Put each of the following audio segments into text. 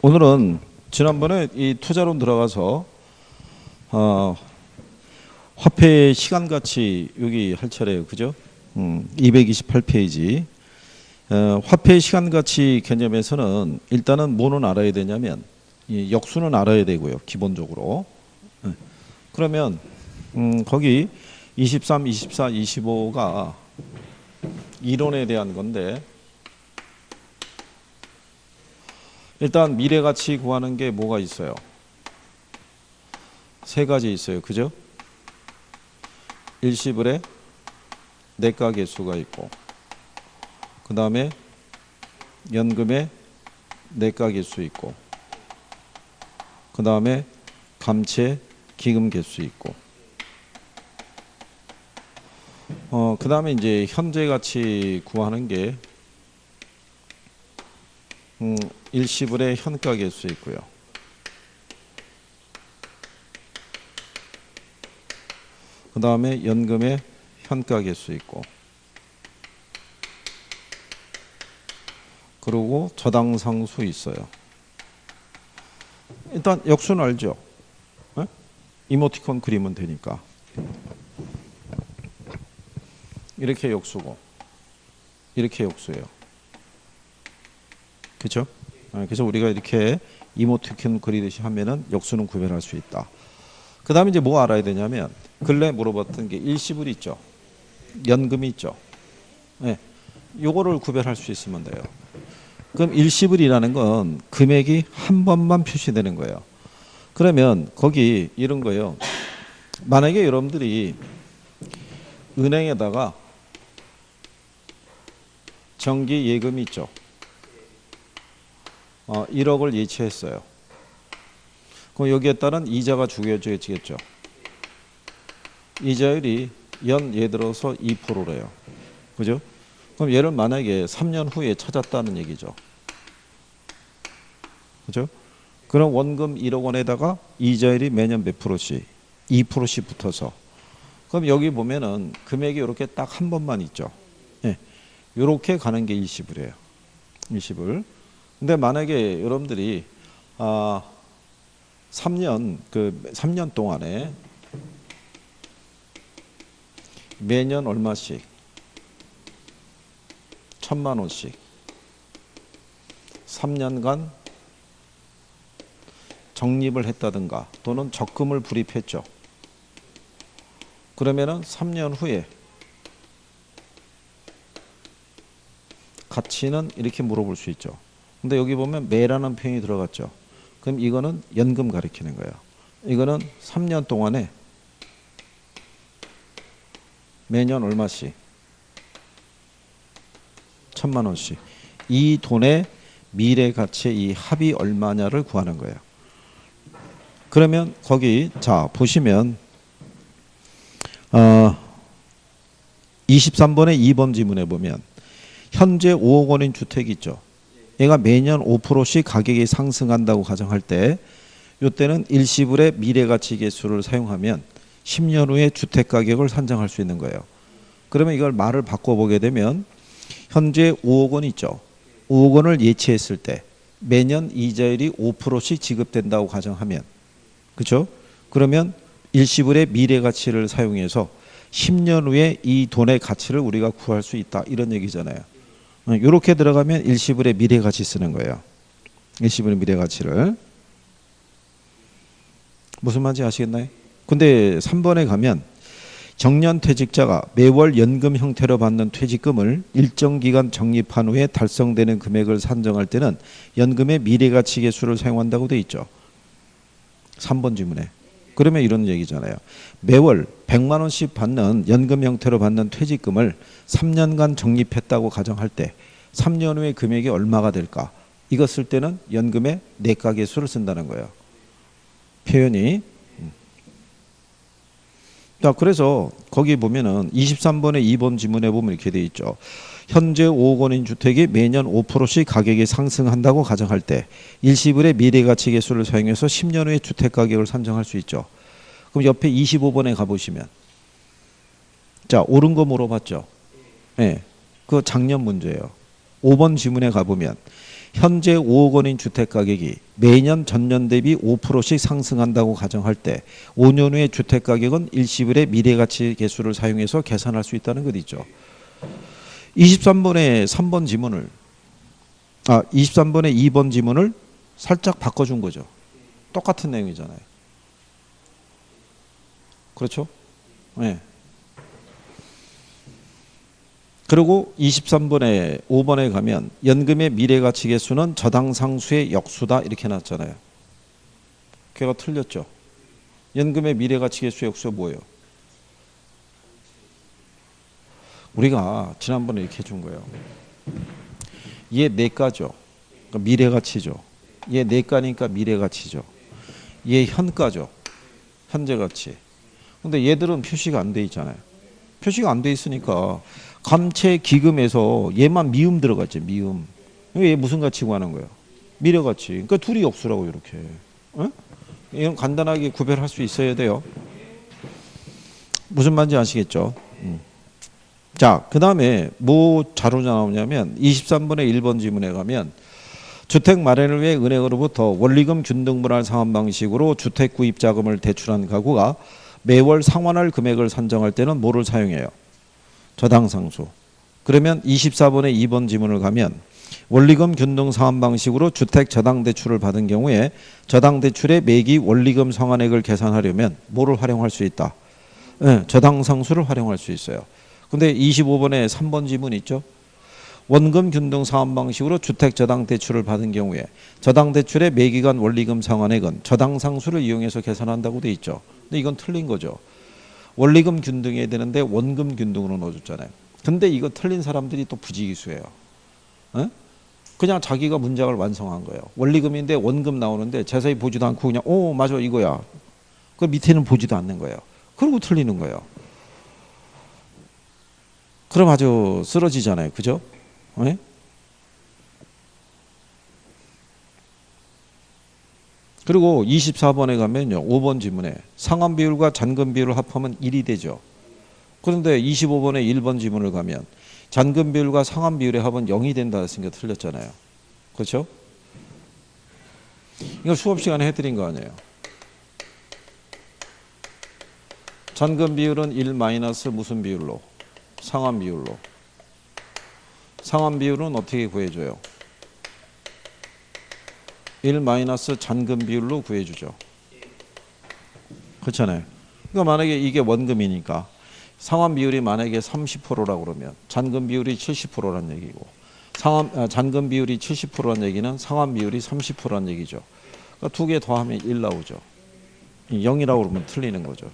오늘은 지난번에 이 투자론 들어가서 화폐의 시간 가치 여기 할 차례예요. 그죠? 228페이지. 화폐의 시간 가치 개념에서는 일단은 뭐는 알아야 되냐면 이 역수는 알아야 되고요. 기본적으로. 그러면 거기 23, 24, 25가 이론에 대한 건데 일단 미래가치 구하는 게 뭐가 있어요? 세 가지 있어요. 그죠? 일시불에 내가 개수가 있고 그 다음에 연금에 내가 개수 있고 그 다음에 감채 기금 개수 있고 그 다음에 이제 현재 가치 구하는 게 일시불에 현가 개수 있고요. 그 다음에 연금에 현가 개수 있고 그리고 저당상수 있어요. 일단 역수는 알죠? 네? 이모티콘 그리면 되니까. 이렇게 역수고 이렇게 역수예요. 그렇죠? 그래서 우리가 이렇게 이모티콘 그리듯이 하면은 역수는 구별할 수 있다. 그 다음에 이제 뭐 알아야 되냐면 근래 물어봤던 게 일시불 있죠. 연금이 있죠. 네. 요거를 구별할 수 있으면 돼요. 그럼 일시불이라는 건 금액이 한 번만 표시되는 거예요. 그러면 거기 이런 거예요. 만약에 여러분들이 은행에다가 정기 예금이 있죠. 1억을 예치했어요. 그럼 여기에 따른 이자가 주어지겠죠. 이자율이 연 예를 들어서 2%래요. 그죠? 그럼 얘를 만약에 3년 후에 찾았다는 얘기죠. 그죠? 그럼 원금 1억 원에다가 이자율이 매년 몇 프로씩? 2%씩 붙어서. 그럼 여기 보면은 금액이 이렇게 딱 한 번만 있죠. 예. 이렇게 가는 게 일시불이에요. 일시불. 근데 만약에 여러분들이 3년 동안에 매년 얼마씩 1,000만 원씩 3년간 적립을 했다든가 또는 적금을 불입했죠. 그러면은 3년 후에 가치는 이렇게 물어볼 수 있죠. 근데 여기 보면 매라는 표현이 들어갔죠. 그럼 이거는 연금 가리키는 거예요. 이거는 3년 동안에 매년 얼마씩 1,000만 원씩 이 돈의 미래 가치의 이 합이 얼마냐를 구하는 거예요. 그러면 거기 자 보시면 23번의 2번 지문에 보면 현재 5억 원인 주택이 있죠. 얘가 매년 5%씩 가격이 상승한다고 가정할 때 이때는 일시불의 미래가치 계수를 사용하면 10년 후에 주택 가격을 산정할 수 있는 거예요. 그러면 이걸 말을 바꿔보게 되면 현재 5억 원 있죠. 5억 원을 예치했을 때 매년 이자율이 5%씩 지급된다고 가정하면 그렇죠? 그러면 일시불의 미래가치를 사용해서 10년 후에 이 돈의 가치를 우리가 구할 수 있다. 이런 얘기잖아요. 이렇게 들어가면 일시불의 미래가치 쓰는 거예요. 일시불의 미래가치를. 무슨 말인지 아시겠나요? 근데 3번에 가면 정년퇴직자가 매월 연금 형태로 받는 퇴직금을 일정 기간 적립한 후에 달성되는 금액을 산정할 때는 연금의 미래가치 계수를 사용한다고 돼 있죠. 3번 질문에. 그러면 이런 얘기잖아요. 매월 100만 원씩 받는 연금 형태로 받는 퇴직금을 3년간 적립했다고 가정할 때 3년 후에 금액이 얼마가 될까? 이거 쓸 때는 연금의 내가 계수를 쓴다는 거예요. 표현이. 자, 그래서 거기 보면은 23번의 2번 지문에 보면 이렇게 돼 있죠. 현재 5억 원인 주택이 매년 5%씩 가격이 상승한다고 가정할 때 일시불의 미래가치 계수를 사용해서 10년 후에 주택 가격을 산정할 수 있죠. 그럼 옆에 25번에 가보시면 자 옳은 거 물어봤죠. 네, 그 작년 문제예요. 5번 지문에 가보면 현재 5억 원인 주택 가격이 매년 전년 대비 5%씩 상승한다고 가정할 때 5년 후에 주택 가격은 일시불의 미래가치 계수를 사용해서 계산할 수 있다는 것 있죠. 23번의 3번 지문을 23번의 2번 지문을 살짝 바꿔준 거죠. 똑같은 내용이잖아요. 그렇죠? 네. 그리고 23번에 5번에 가면 연금의 미래가치 계수는 저당상수의 역수다 이렇게 놨잖아요. 걔가 틀렸죠. 연금의 미래가치 계수 역수가 뭐예요? 우리가 지난번에 이렇게 해준 거예요. 얘 내가죠. 그러니까 미래가치죠. 얘 내가니까 미래가치죠. 얘 현가죠. 현재가치. 근데 얘들은 표시가 안 돼 있잖아요. 표시가 안 돼 있으니까 감채 기금에서 얘만 미음 들어갔죠. 미음. 얘 무슨 가치 구하는 거예요? 미래가치. 그러니까 둘이 역수라고 이렇게. 어? 이건 간단하게 구별할 수 있어야 돼요. 무슨 말인지 아시겠죠? 자, 그 다음에 뭐 자료가 나오냐면 23번의 1번 지문에 가면 주택 마련을 위해 은행으로부터 원리금 균등분할 상환 방식으로 주택 구입 자금을 대출한 가구가 매월 상환할 금액을 산정할 때는 뭐를 사용해요? 저당상수. 그러면 24번의 2번 지문을 가면 원리금 균등 상환 방식으로 주택 저당 대출을 받은 경우에 저당 대출의 매기 원리금 상환액을 계산하려면 뭐를 활용할 수 있다? 네, 저당상수를 활용할 수 있어요. 근데 25번에 3번 지문 있죠? 원금 균등 상환 방식으로 주택 저당 대출을 받은 경우에 저당 대출의 매기간 원리금 상환액은 저당상수를 이용해서 계산한다고 돼 있죠. 근데 이건 틀린 거죠. 원리금 균등해야 되는데 원금 균등으로 넣어줬잖아요. 근데 이거 틀린 사람들이 또 부지기수예요. 어? 그냥 자기가 문장을 완성한 거예요. 원리금인데 원금 나오는데 자세히 보지도 않고 그냥 오 맞아 이거야. 그 밑에는 보지도 않는 거예요. 그리고 틀리는 거예요. 그럼 아주 쓰러지잖아요. 그죠? 네? 그리고 24번에 가면요. 5번 지문에 상환 비율과 잔금 비율을 합하면 1이 되죠. 그런데 25번에 1번 지문을 가면 잔금 비율과 상환 비율의 합은 0이 된다 했으니까 틀렸잖아요. 그렇죠? 이거 수업 시간에 해드린 거 아니에요. 잔금 비율은 1 마이너스 무슨 비율로? 상환 비율로. 상환 비율은 어떻게 구해줘요? 1 마이너스 잔금 비율로 구해주죠. 그렇잖아요. 그러니까 만약에 이게 원금이니까 상환 비율이 만약에 30%라고 그러면 잔금 비율이 70%란 얘기고 잔금 비율이 70%란 얘기는 상환 비율이 30%란 얘기죠. 그러니까 두 개 더하면 1 나오죠. 0이라고 그러면 틀리는 거죠.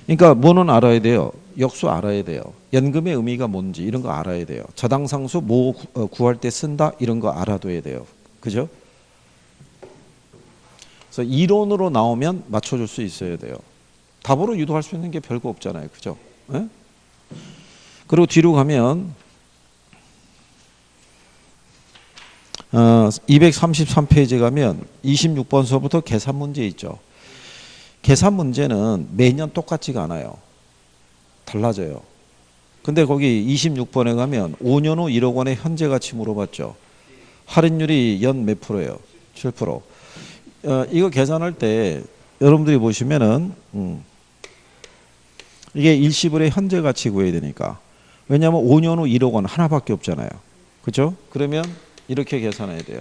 그러니까 뭐는 알아야 돼요. 역수 알아야 돼요. 연금의 의미가 뭔지 이런 거 알아야 돼요. 저당상수 뭐 구할 때 쓴다 이런 거 알아둬야 돼요. 그죠? 그래서 이론으로 나오면 맞춰줄 수 있어야 돼요. 답으로 유도할 수 있는 게 별거 없잖아요. 그죠? 네? 그리고 뒤로 가면 233페이지 가면 26번서부터 계산 문제 있죠. 계산 문제는 매년 똑같지가 않아요. 달라져요. 근데 거기 26번에 가면 5년 후 1억 원의 현재 가치 물어봤죠. 할인율이 연 몇 프로예요? 7%. 이거 계산할 때 여러분들이 보시면은 이게 일시불의 현재 가치 구해야 되니까. 왜냐하면 5년 후 1억 원 하나밖에 없잖아요. 그렇죠? 그러면 이렇게 계산해야 돼요.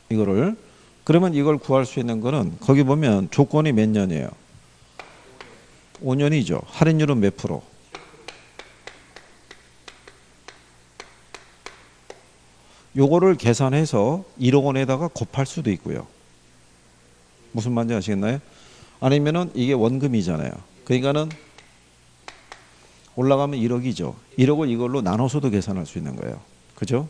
이거를. 그러면 이걸 구할 수 있는 거는 거기 보면 조건이 몇 년이에요? 5년이죠. 할인율은 몇 프로? 요거를 계산해서 1억 원에다가 곱할 수도 있고요. 무슨 말인지 아시겠나요? 아니면은 이게 원금이잖아요. 그러니까는 올라가면 1억이죠. 1억을 이걸로 나눠서도 계산할 수 있는 거예요. 그죠?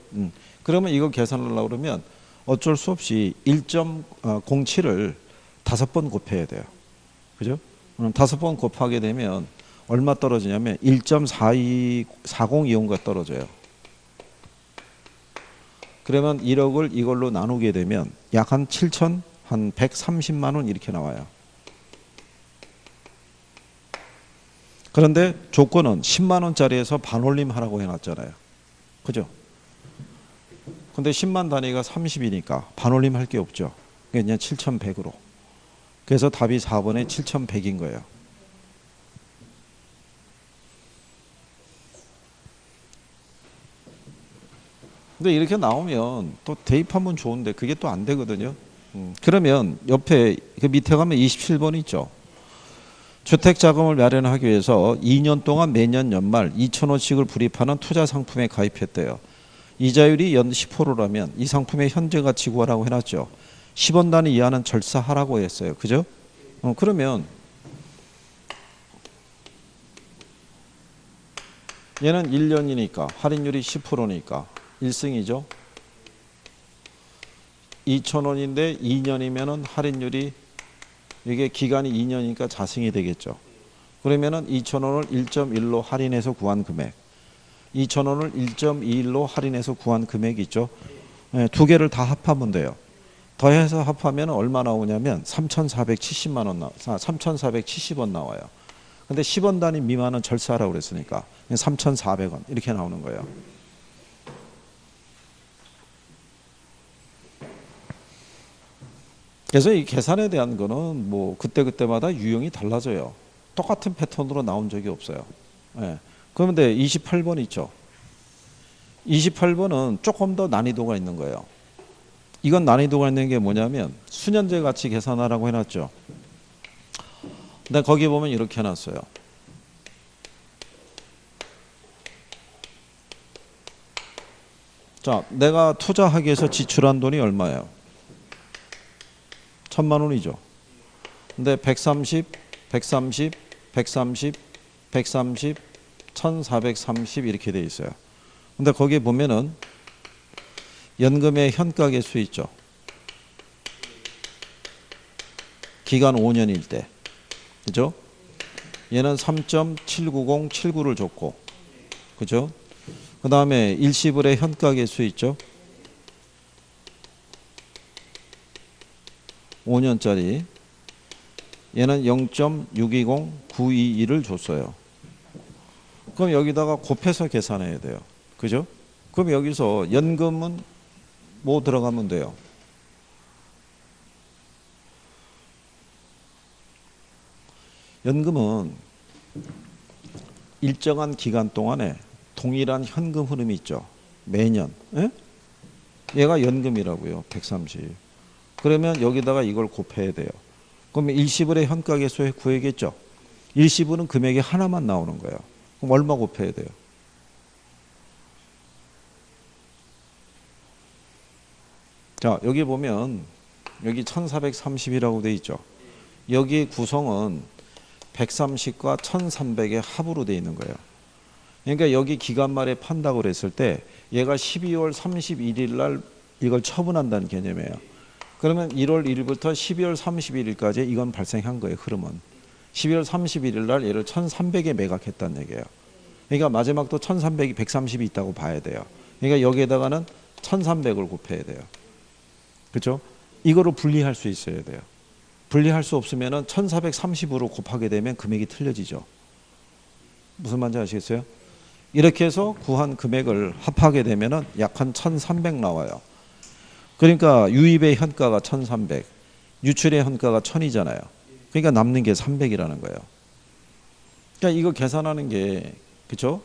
그러면 이거 계산하려고 그러면 어쩔 수 없이 1.07을 5번 곱해야 돼요. 그죠? 5번 곱하게 되면 얼마 떨어지냐면 1.424025가 떨어져요. 그러면 1억을 이걸로 나누게 되면 약 한 130만 원 이렇게 나와요. 그런데 조건은 10만 원짜리에서 반올림 하라고 해놨잖아요. 그죠? 근데 10만 단위가 30이니까 반올림 할 게 없죠. 그냥 7,100으로. 그래서 답이 4번에 7,100인 거예요. 근데 이렇게 나오면 또 대입하면 좋은데 그게 또 안 되거든요. 그러면 옆에 그 밑에 가면 27번 있죠. 주택자금을 마련하기 위해서 2년 동안 매년 연말 2,000원씩을 불입하는 투자 상품에 가입했대요. 이자율이 연 10%라면 이 상품의 현재 가치 구하라고 해놨죠. 10원 단위 이하는 절사하라고 했어요. 그죠? 그러면 얘는 1년이니까 할인율이 10%니까 1승이죠. 2,000원인데 2년이면은 할인율이 이게 기간이 2년이니까 자승이 되겠죠. 그러면은 2,000원을 1.1로 할인해서 구한 금액, 2,000원을 1.21로 할인해서 구한 금액이 있죠. 네, 두 개를 다 합하면 돼요. 더해서 합하면 얼마 나오냐면 3,470만 원 3,470원 나와요. 근데 10원 단위 미만은 절사하라고 그랬으니까 3,400원 이렇게 나오는 거예요. 그래서 이 계산에 대한 거는 뭐 그때그때마다 유형이 달라져요. 똑같은 패턴으로 나온 적이 없어요. 네. 그런데 28번 있죠. 28번은 조금 더 난이도가 있는 거예요. 이건 난이도가 있는 게 뭐냐면 수년제 가치 계산하라고 해놨죠. 근데 거기 보면 이렇게 해놨어요. 자, 내가 투자하기 위해서 지출한 돈이 얼마예요? 1,000만 원이죠. 근데 130, 130, 130, 130, 1,430 이렇게 돼 있어요. 근데 거기에 보면은 연금의 현가 개수 있죠. 기간 5년일 때. 그죠? 얘는 3.79079를 줬고. 그죠? 그 다음에 일시불의 현가 개수 있죠. 5년짜리. 얘는 0.620922를 줬어요. 그럼 여기다가 곱해서 계산해야 돼요. 그죠? 그럼 여기서 연금은 뭐 들어가면 돼요? 연금은 일정한 기간 동안에 동일한 현금 흐름이 있죠. 매년. 에? 얘가 연금이라고요. 130. 그러면 여기다가 이걸 곱해야 돼요. 그러면 일시불의 현가 개수 구해야겠죠. 일시불은 금액이 하나만 나오는 거예요. 그럼 얼마 곱해야 돼요? 자, 여기 보면 여기 1430이라고 돼 있죠. 여기 구성은 130과 1300의 합으로 돼 있는 거예요. 그러니까 여기 기간 말에 판다고 그랬을 때 얘가 12월 31일 날 이걸 처분한다는 개념이에요. 그러면 1월 1일부터 12월 31일까지 이건 발생한 거예요. 흐름은. 12월 31일 날 얘를 1300에 매각했다는 얘기예요. 그러니까 마지막도 1300이 130이 있다고 봐야 돼요. 그러니까 여기에다가는 1300을 곱해야 돼요. 그렇죠? 이거를 분리할 수 있어야 돼요. 분리할 수 없으면은 1430으로 곱하게 되면 금액이 틀려지죠. 무슨 말인지 아시겠어요? 이렇게 해서 구한 금액을 합하게 되면은 약 한 1300 나와요. 그러니까 유입의 현가가 1300, 유출의 현가가 1000이잖아요. 그러니까 남는 게 300이라는 거예요. 그러니까 이거 계산하는 게, 그렇죠?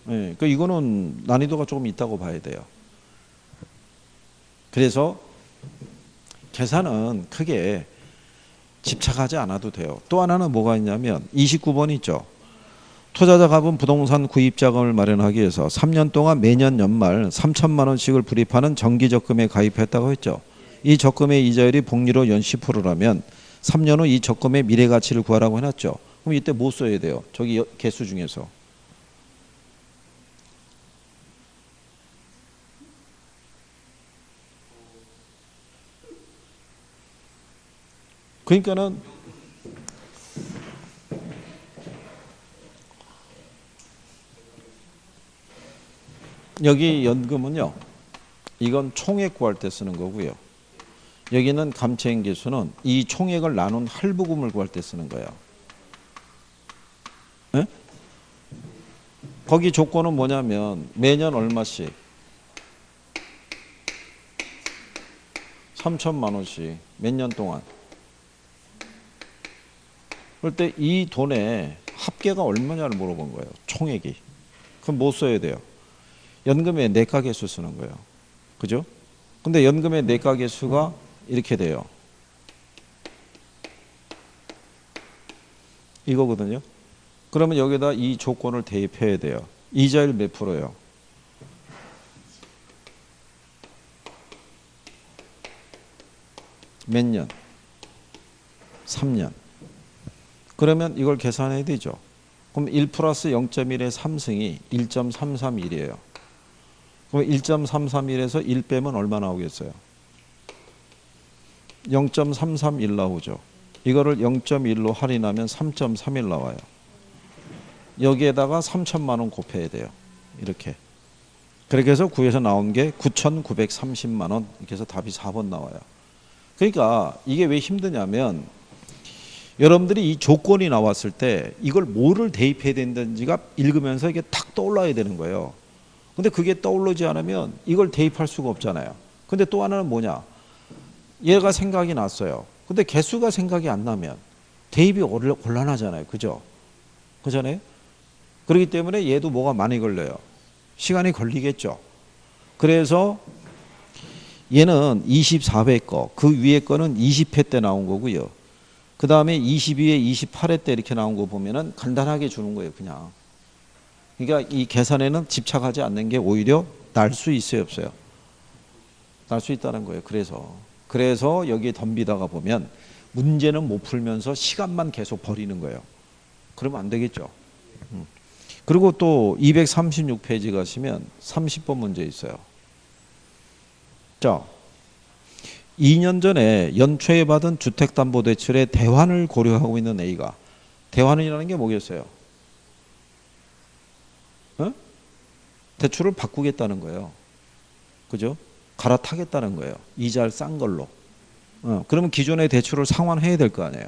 예, 그러니까 이거는 난이도가 조금 있다고 봐야 돼요. 그래서 계산은 크게 집착하지 않아도 돼요. 또 하나는 뭐가 있냐면 29번 있죠. 투자자 가분 부동산 구입 자금을 마련하기 위해서 3년 동안 매년 연말 3천만 원씩을 불입하는 정기 적금에 가입했다고 했죠. 이 적금의 이자율이 복리로 연 10%라면 3년 후 이 적금의 미래 가치를 구하라고 해놨죠. 그럼 이때 뭐 써야 돼요? 저기 개수 중에서. 그러니까는 여기 연금은요. 이건 총액 구할 때 쓰는 거고요. 여기는 감채인 개수는 이 총액을 나눈 할부금을 구할 때 쓰는 거예요. 에? 거기 조건은 뭐냐면 매년 얼마씩 3천만 원씩 몇 년 동안. 그럴 때 이 돈의 합계가 얼마냐를 물어본 거예요. 총액이. 그럼 뭐 써야 돼요? 연금의 내가계수 쓰는 거예요. 그죠? 근데 연금의 내가계수가 이렇게 돼요. 이거거든요. 그러면 여기다 이 조건을 대입해야 돼요. 이자율 몇 프로예요? 몇 년? 3년. 그러면 이걸 계산해야 되죠. 그럼 1 플러스 0.1의 3승이 1.331이에요. 그럼 1.331에서 1 빼면 얼마 나오겠어요? 0.331 나오죠. 이거를 0.1로 할인하면 3.31 나와요. 여기에다가 3천만 원 곱해야 돼요. 이렇게. 그렇게 해서 구에서 나온 게 9,930만 원. 이렇게 해서 답이 4번 나와요. 그러니까 이게 왜 힘드냐면 여러분들이 이 조건이 나왔을 때 이걸 뭐를 대입해야 된다는지가 읽으면서 이게 탁 떠올라야 되는 거예요. 근데 그게 떠오르지 않으면 이걸 대입할 수가 없잖아요. 근데 또 하나는 뭐냐? 얘가 생각이 났어요. 근데 개수가 생각이 안 나면 대입이 곤란하잖아요. 그죠? 그잖아요? 그렇기 때문에 얘도 뭐가 많이 걸려요. 시간이 걸리겠죠. 그래서 얘는 24회 거, 그 위에 거는 20회 때 나온 거고요. 그 다음에 22회, 28회 때 이렇게 나온 거 보면은 간단하게 주는 거예요, 그냥. 그러니까 이 계산에는 집착하지 않는 게 오히려 날 수 있어요, 없어요? 날 수 있다는 거예요. 그래서 여기에 덤비다가 보면 문제는 못 풀면서 시간만 계속 버리는 거예요. 그러면 안 되겠죠. 그리고 또 236페이지 가시면 30번 문제 있어요. 자, 2년 전에 연초에 받은 주택담보대출의 대환을 고려하고 있는 A가, 대환이라는 게 뭐겠어요? 어? 대출을 바꾸겠다는 거예요. 그죠? 갈아타겠다는 거예요. 이자를 싼 걸로. 그러면 기존의 대출을 상환해야 될 거 아니에요.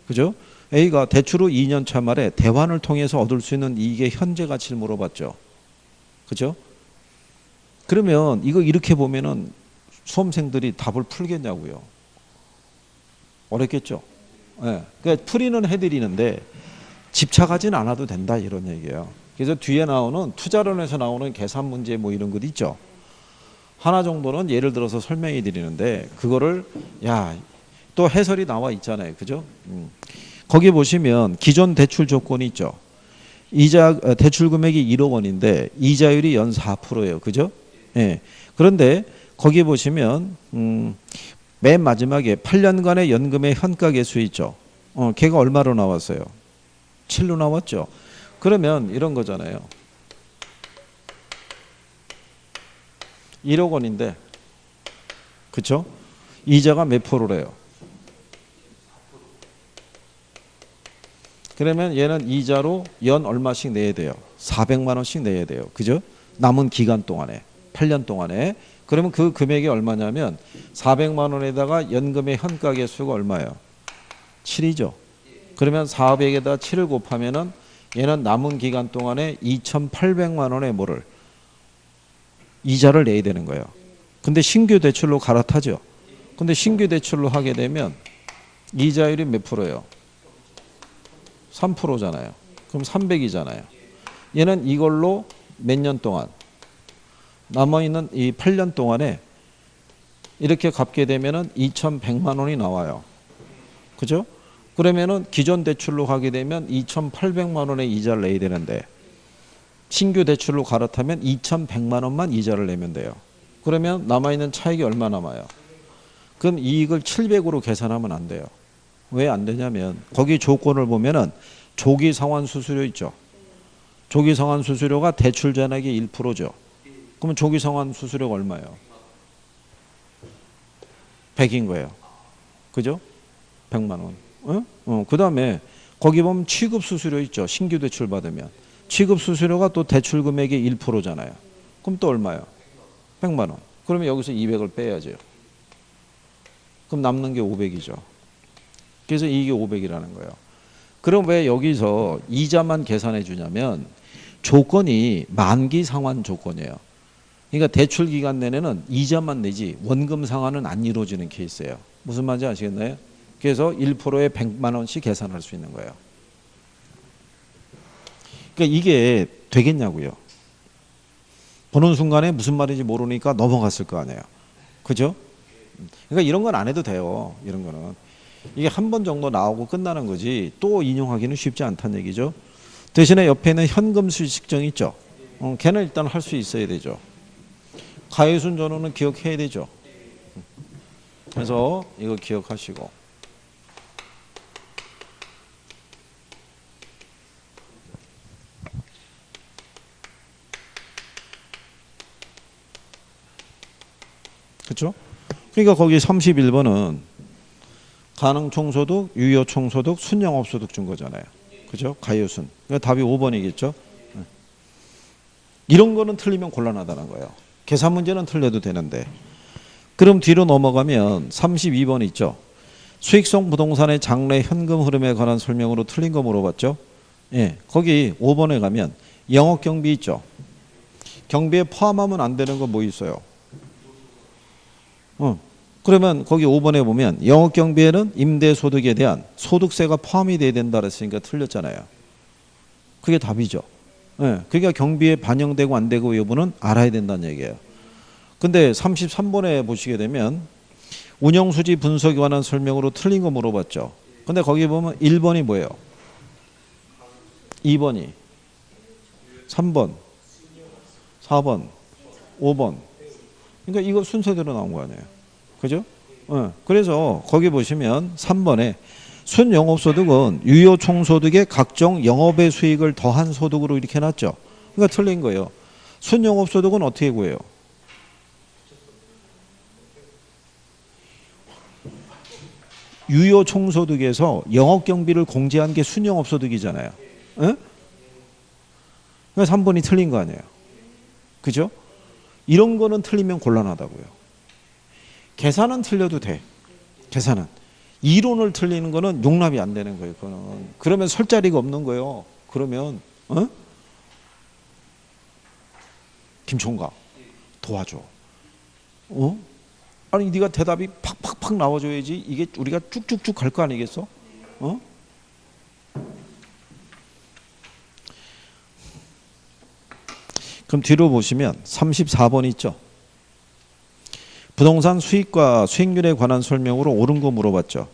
그죠? A가 대출 후 2년 차 말에 대환을 통해서 얻을 수 있는 이익의 현재 가치를 물어봤죠. 그죠? 그러면 이거 이렇게 보면은 수험생들이 답을 풀겠냐고요. 어렵겠죠. 네. 그러니까 풀이는 해드리는데 집착하진 않아도 된다 이런 얘기예요. 그래서 뒤에 나오는 투자론에서 나오는 계산 문제 뭐 이런 것 있죠. 하나 정도는 예를 들어서 설명해 드리는데 그거를 또 해설이 나와 있잖아요. 그죠? 거기 보시면 기존 대출 조건이 있죠. 대출 금액이 1억 원인데 이자율이 연 4%예요. 그죠? 예. 그런데 거기 보시면 맨 마지막에 8년간의 연금의 현가 계수 있죠. 걔가 얼마로 나왔어요? 7로 나왔죠. 그러면 이런 거잖아요. 1억 원인데 그쵸? 이자가 몇 프로래요? 그러면 얘는 이자로 연 얼마씩 내야 돼요? 400만 원씩 내야 돼요. 그죠? 남은 기간 동안에 8년 동안에. 그러면 그 금액이 얼마냐면 400만 원에다가 연금의 현가 계수가 얼마예요? 7이죠. 그러면 400에다 7을 곱하면은 얘는 남은 기간 동안에 2,800만 원의 뭐를 이자를 내야 되는 거예요. 근데 신규 대출로 갈아타죠. 근데 신규 대출로 하게 되면 이자율이 몇 프로예요? 3%잖아요. 그럼 300이잖아요. 얘는 이걸로 몇 년 동안 남아있는 이 8년 동안에 이렇게 갚게 되면은 2,100만 원이 나와요. 그죠? 그러면은 기존 대출로 가게 되면 2,800만 원의 이자를 내야 되는데 신규 대출로 갈아타면 2,100만 원만 이자를 내면 돼요. 그러면 남아있는 차익이 얼마 남아요? 그럼 이익을 700으로 계산하면 안 돼요. 왜 안 되냐면 거기 조건을 보면은 조기 상환 수수료 있죠. 조기 상환 수수료가 대출 잔액의 1%죠. 그러면 조기 상환 수수료가 얼마예요? 100인 거예요. 그죠? 100만 원. 그 다음에 거기 보면 취급 수수료 있죠. 신규 대출 받으면. 취급 수수료가 또 대출 금액의 1%잖아요. 그럼 또 얼마예요? 100만 원. 그러면 여기서 200을 빼야죠. 그럼 남는 게 500이죠. 그래서 이게 500이라는 거예요. 그럼 왜 여기서 이자만 계산해 주냐면 조건이 만기 상환 조건이에요. 그러니까 대출 기간 내내는 이자만 내지 원금 상환은 안 이루어지는 케이스예요. 무슨 말인지 아시겠나요? 그래서 1%에 100만 원씩 계산할 수 있는 거예요. 그러니까 이게 되겠냐고요. 보는 순간에 무슨 말인지 모르니까 넘어갔을 거 아니에요. 그죠? 그러니까 이런 건 안 해도 돼요. 이런 거는. 이게 한 번 정도 나오고 끝나는 거지 또 인용하기는 쉽지 않다는 얘기죠. 대신에 옆에는 현금 수익증 있죠. 걔는 일단 할 수 있어야 되죠. 가해순 전후는 기억해야 되죠. 그래서 이거 기억하시고. 그렇죠? 그러니까 거기 31번은 가능총소득, 유효총소득, 순영업소득 준 거잖아요. 그죠? 가효순. 그러니까 답이 5번이겠죠. 이런 거는 틀리면 곤란하다는 거예요. 계산 문제는 틀려도 되는데. 그럼 뒤로 넘어가면 32번 있죠. 수익성 부동산의 장래 현금 흐름에 관한 설명으로 틀린 거 물어봤죠. 예, 거기 5번에 가면 영업경비 있죠. 경비에 포함하면 안 되는 거 뭐 있어요? 그러면 거기 5번에 보면 영업경비에는 임대소득에 대한 소득세가 포함이 돼야 된다 그랬으니까 틀렸잖아요. 그게 답이죠. 예, 그러니까 경비에 반영되고 안 되고 여부는 알아야 된다는 얘기예요. 근데 33번에 보시게 되면 운영수지 분석에 관한 설명으로 틀린 거 물어봤죠. 근데 거기 보면 1번이 뭐예요? 2번이 3번 4번 5번. 그러니까 이거 순서대로 나온 거 아니에요. 그죠? 그래서 거기 보시면 3번에 순영업소득은 유효총소득에 각종 영업의 수익을 더한 소득으로 이렇게 해놨죠. 그러니까 틀린 거예요. 순영업소득은 어떻게 구해요? 유효총소득에서 영업경비를 공제한 게 순영업소득이잖아요. 그러니까 3번이 틀린 거 아니에요. 그죠? 이런 거는 틀리면 곤란하다고요. 계산은 틀려도 돼. 계산은. 이론을 틀리는 거는 용납이 안 되는 거예요. 그거는. 그러면 설 자리가 없는 거예요. 그러면 김총각 도와줘. 아니 네가 대답이 팍팍팍 나와줘야지 이게 우리가 쭉쭉쭉 갈 거 아니겠어? 그럼 뒤로 보시면 34번 있죠. 부동산 수익과 수익률에 관한 설명으로 옳은 거 물어봤죠.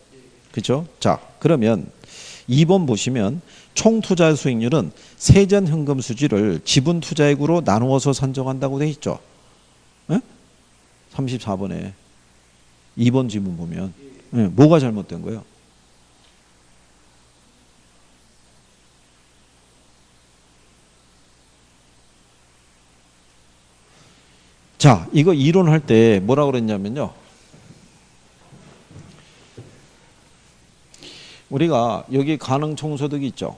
그렇죠? 자, 그러면 2번 보시면 총 투자 수익률은 세전 현금 수지를 지분 투자액으로 나누어서 산정한다고 돼 있죠. 34번에 2번 지문 보면 뭐가 잘못된 거예요? 자, 이거 이론할 때 뭐라고 그랬냐면요. 우리가 여기 가능총소득이 있죠.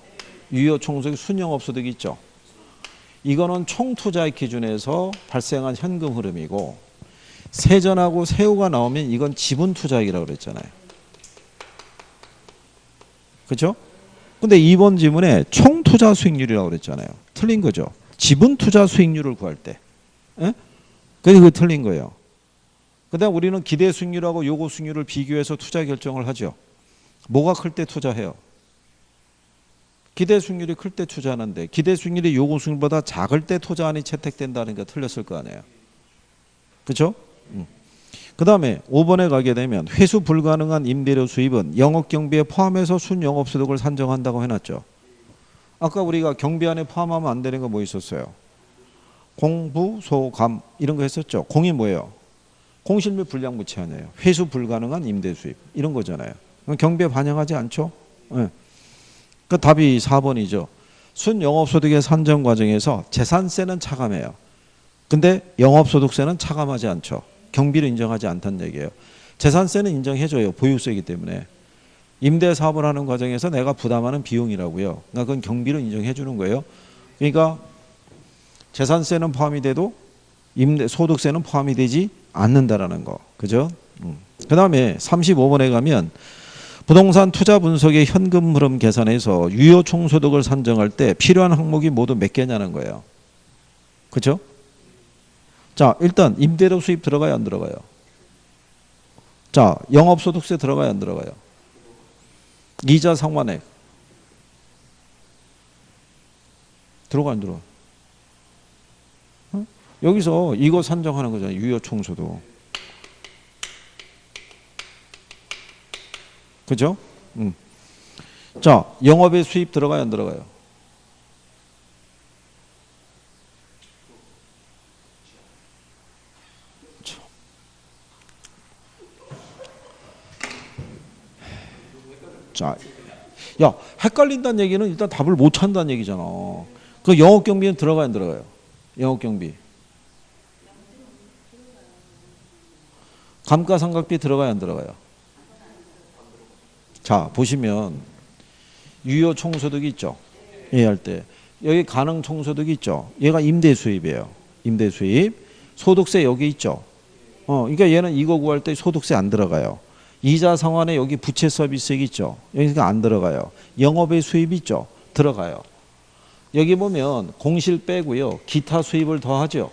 유효총소득, 순영업소득이 있죠. 이거는 총투자의 기준에서 발생한 현금 흐름이고 세전하고 세후가 나오면 이건 지분투자액이라고 그랬잖아요. 그렇죠? 근데 2번 지문에 총투자 수익률이라고 그랬잖아요. 틀린 거죠. 지분투자 수익률을 구할 때. 그게 틀린 거예요. 그다음 우리는 기대 수익률하고 요구 수익률을 비교해서 투자 결정을 하죠. 뭐가 클 때 투자해요? 기대 수익률이 클 때 투자하는데 기대 수익률이 요구 수익률보다 작을 때 투자안이 채택된다는 게 틀렸을 거 아니에요. 그렇죠? 그 다음에 5번에 가게 되면 회수 불가능한 임대료 수입은 영업경비에 포함해서 순영업소득을 산정한다고 해놨죠. 아까 우리가 경비 안에 포함하면 안 되는 거 뭐 있었어요? 공부소감 이런 거 했었죠. 공이 뭐예요? 공실물 불량부채 아니에요. 회수 불가능한 임대 수입 이런 거잖아요. 경비에 반영하지 않죠. 그 답이 4번이죠. 순영업소득의 산정 과정에서 재산세는 차감해요. 근데 영업소득세는 차감하지 않죠. 경비를 인정하지 않다는 얘기예요. 재산세는 인정해줘요. 보유세이기 때문에. 임대사업을 하는 과정에서 내가 부담하는 비용이라고요. 그러니까 그건 경비를 인정해 주는 거예요. 그러니까 재산세는 포함이 돼도 소득세는 포함이 되지 않는다라는 거. 그죠? 그 다음에 35번에 가면 부동산 투자 분석의 현금 흐름 계산에서 유효 총소득을 산정할 때 필요한 항목이 모두 몇 개냐는 거예요. 그죠? 자, 일단 임대료 수입 들어가요, 안 들어가요? 자, 영업소득세 들어가요, 안 들어가요? 이자 상환액 들어가, 안 들어가? 어? 여기서 이거 산정하는 거잖아요. 유효총소득. 그죠? 자, 영업의 수입 들어가요, 안 들어가요? 자, 야, 헷갈린다는 얘기는 일단 답을 못 찾는다는 얘기잖아. 그 영업 경비는 들어가요, 안 들어가요? 영업 경비. 감가상각비 들어가요, 안 들어가요? 자, 보시면 유효 총소득이 있죠. 이해할 때. 여기 가능 총소득이 있죠. 얘가 임대 수입이에요. 임대 수입. 소득세 여기 있죠. 그러니까 얘는 이거 구할 때 소득세 안 들어가요. 이자 상환에 여기 부채 서비스액 있죠. 여기가 안 들어가요. 영업의 수입 있죠. 들어가요. 여기 보면 공실 빼고요. 기타 수입을 더하죠.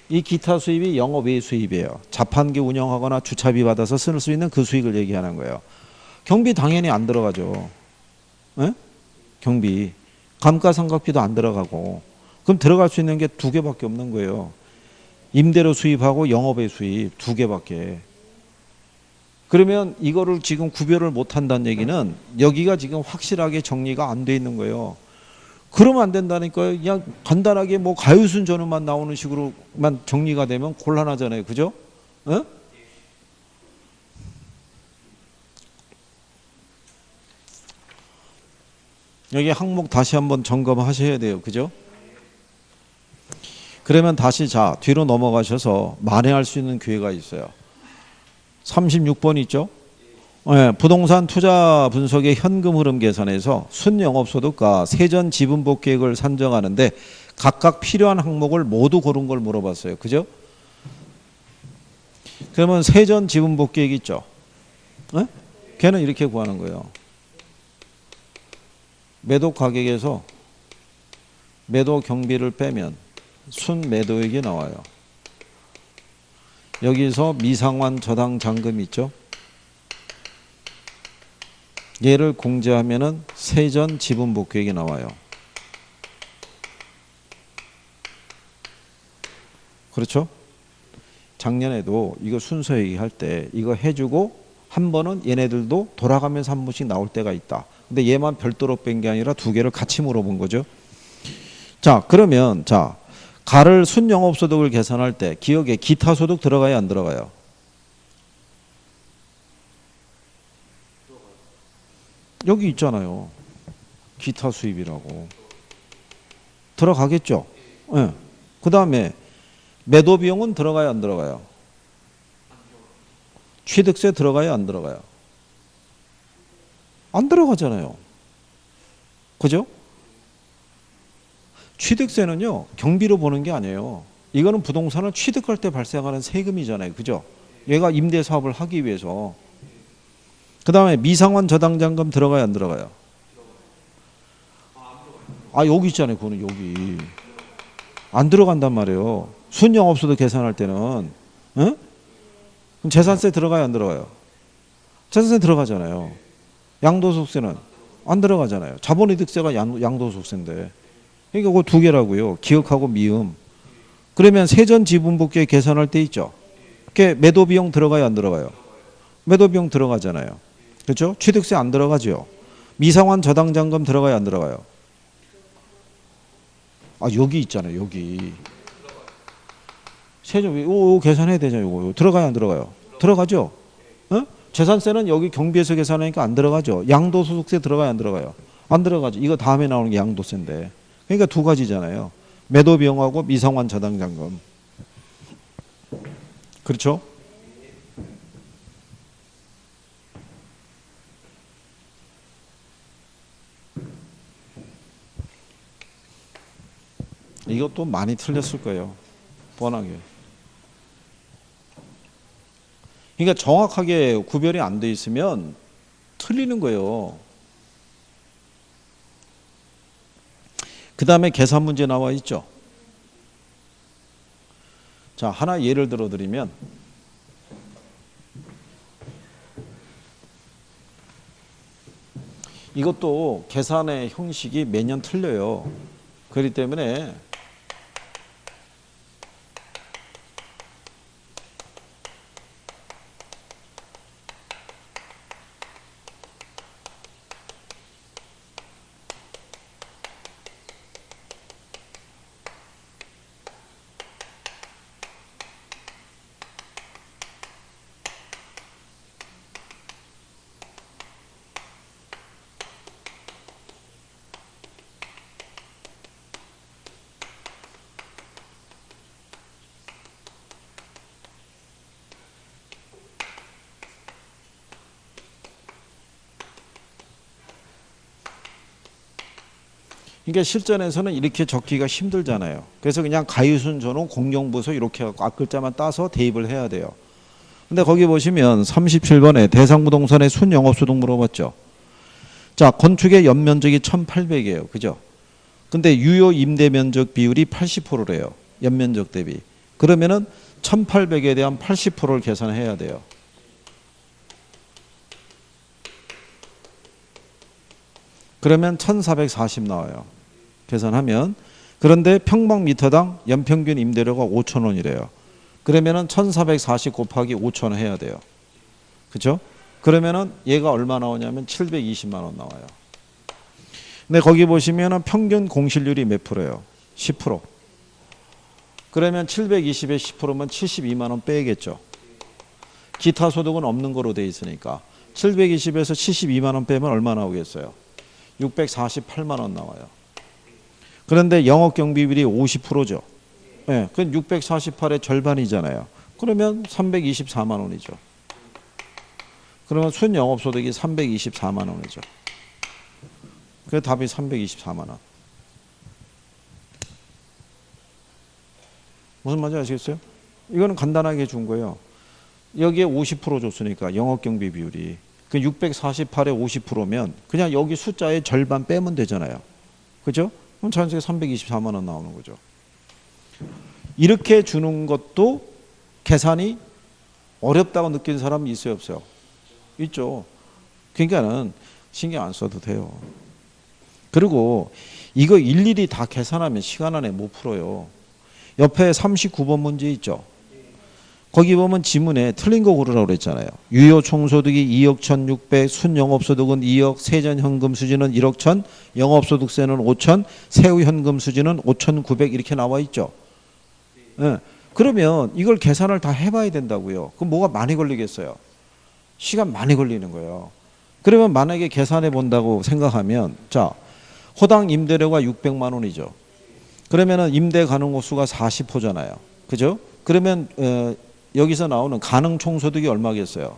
이 기타 수입이 영업의 수입이에요. 자판기 운영하거나 주차비 받아서 쓸 수 있는 그 수익을 얘기하는 거예요. 경비 당연히 안 들어가죠. 에? 경비. 감가상각비도 안 들어가고. 그럼 들어갈 수 있는 게 두 개밖에 없는 거예요. 임대료 수입하고 영업의 수입 두 개밖에. 그러면 이거를 지금 구별을 못 한다는 얘기는 여기가 지금 확실하게 정리가 안 돼 있는 거예요. 그러면 안 된다니까요. 그냥 간단하게 뭐 가요순 전후만 나오는 식으로만 정리가 되면 곤란하잖아요. 그죠? 어? 여기 항목 다시 한번 점검하셔야 돼요. 그죠? 그러면 다시 자 뒤로 넘어가셔서 만회할 수 있는 기회가 있어요. 36번 있죠? 네, 부동산 투자 분석의 현금 흐름 계산에서 순영업소득과 세전 지분복 계획을 산정하는데 각각 필요한 항목을 모두 고른 걸 물어봤어요. 그죠? 그러면 세전 지분복 계획 있죠? 네? 걔는 이렇게 구하는 거예요. 매도 가격에서 매도 경비를 빼면 순매도액이 나와요. 여기서 미상환 저당 잔금 있죠? 얘를 공제하면은 세전 지분 복귀액이 나와요. 그렇죠? 작년에도 이거 순서 얘기할 때 이거 해주고 한 번은 얘네들도 돌아가면서 한 번씩 나올 때가 있다. 근데 얘만 별도로 뺀 게 아니라 두 개를 같이 물어본 거죠. 자, 그러면 자 가를 순영업소득을 계산할 때 기억에 기타 소득 들어가요, 안 들어가요? 여기 있잖아요. 기타 수입이라고. 들어가겠죠? 네. 그 다음에 매도 비용은 들어가요, 안 들어가요? 취득세 들어가요, 안 들어가요? 안 들어가잖아요. 그죠? 취득세는요, 경비로 보는 게 아니에요. 이거는 부동산을 취득할 때 발생하는 세금이잖아요. 그죠? 얘가 임대 사업을 하기 위해서. 그 다음에 미상환 저당잔금 들어가요, 안 들어가요? 아, 여기 있잖아요. 그거는 여기. 안 들어간단 말이에요. 순영업소득 계산할 때는. 응? 그럼 재산세 들어가요, 안 들어가요? 재산세 들어가잖아요. 양도소득세는 안 들어가잖아요. 자본이득세가 양도소득세인데. 그러니까 그거 두 개라고요. 기억하고 미음. 그러면 세전 지분복귀 계산할 때 있죠. 그게 매도 비용 들어가요, 안 들어가요? 매도 비용 들어가잖아요. 그렇죠? 취득세 안 들어가죠. 미상환 저당잔금 들어가요, 안 들어가요? 아, 여기 있잖아요. 여기. 세전 이거 계산해야 되잖아요. 이거 들어가요, 안 들어가요? 들어가죠. 어? 재산세는 여기 경비에서 계산하니까 안 들어가죠. 양도소득세 들어가요, 안 들어가요? 안 들어가죠. 이거 다음에 나오는 게 양도세인데. 그러니까 두 가지잖아요. 매도 비용하고 미상환 저당잔금. 그렇죠? 이것도 많이 틀렸을 거예요. 뻔하게. 그러니까 정확하게 구별이 안 돼 있으면 틀리는 거예요. 그 다음에 계산 문제 나와 있죠. 자, 하나 예를 들어 드리면 이것도 계산의 형식이 매년 틀려요. 그렇기 때문에 이게 실전에서는 이렇게 적기가 힘들잖아요. 그래서 그냥 가유순 전후 공용부서 이렇게 해갖고 앞글자만 따서 대입을 해야 돼요. 근데 거기 보시면 37번에 대상부동산의 순영업소득 물어봤죠. 자, 건축의 연면적이 1800이에요. 그죠? 근데 유효 임대면적 비율이 80%래요. 연면적 대비. 그러면은 1800에 대한 80%를 계산해야 돼요. 그러면 1440 나와요. 계산하면. 그런데 평방미터당 연평균 임대료가 5,000원이래요. 그러면은 1440 곱하기 5,000원 해야 돼요. 그죠? 그러면은 얘가 얼마 나오냐면 720만 원 나와요. 근데 거기 보시면은 평균 공실률이 몇 프로예요? 10%. 그러면 720에 10%면 72만 원 빼겠죠. 기타 소득은 없는 거로 돼 있으니까 720에서 72만 원 빼면 얼마 나오겠어요? 648만 원 나와요. 그런데 영업경비율이 50%죠. 네, 그건 648의 절반이잖아요. 그러면 324만 원이죠. 그러면 순영업소득이 324만 원이죠. 그 답이 324만 원. 무슨 말인지 아시겠어요? 이거는 간단하게 준 거예요. 여기에 50% 줬으니까 영업경비 비율이. 그 648에 50%면 그냥 여기 숫자의 절반 빼면 되잖아요. 그죠? 그럼 자연스럽게 324만 원 나오는 거죠. 이렇게 주는 것도 계산이 어렵다고 느끼는 사람이 있어요, 없어요? 있죠. 그러니까는 신경 안 써도 돼요. 그리고 이거 일일이 다 계산하면 시간 안에 못 풀어요. 옆에 39번 문제 있죠. 거기 보면 지문에 틀린 거 고르라고 그랬잖아요. 유효 총소득이 2억 1,600, 순영업소득은 2억, 세전현금 수지는 1억 1,000, 영업소득세는 5,000, 세후현금 수지는 5,900 이렇게 나와 있죠. 네. 그러면 이걸 계산을 다 해봐야 된다고요. 그럼 뭐가 많이 걸리겠어요? 시간 많이 걸리는 거예요. 그러면 만약에 계산해 본다고 생각하면 자, 호당 임대료가 600만 원이죠. 그러면은 임대 가능 호수가 40호잖아요. 그죠? 그러면 여기서 나오는 가능 총소득이 얼마겠어요?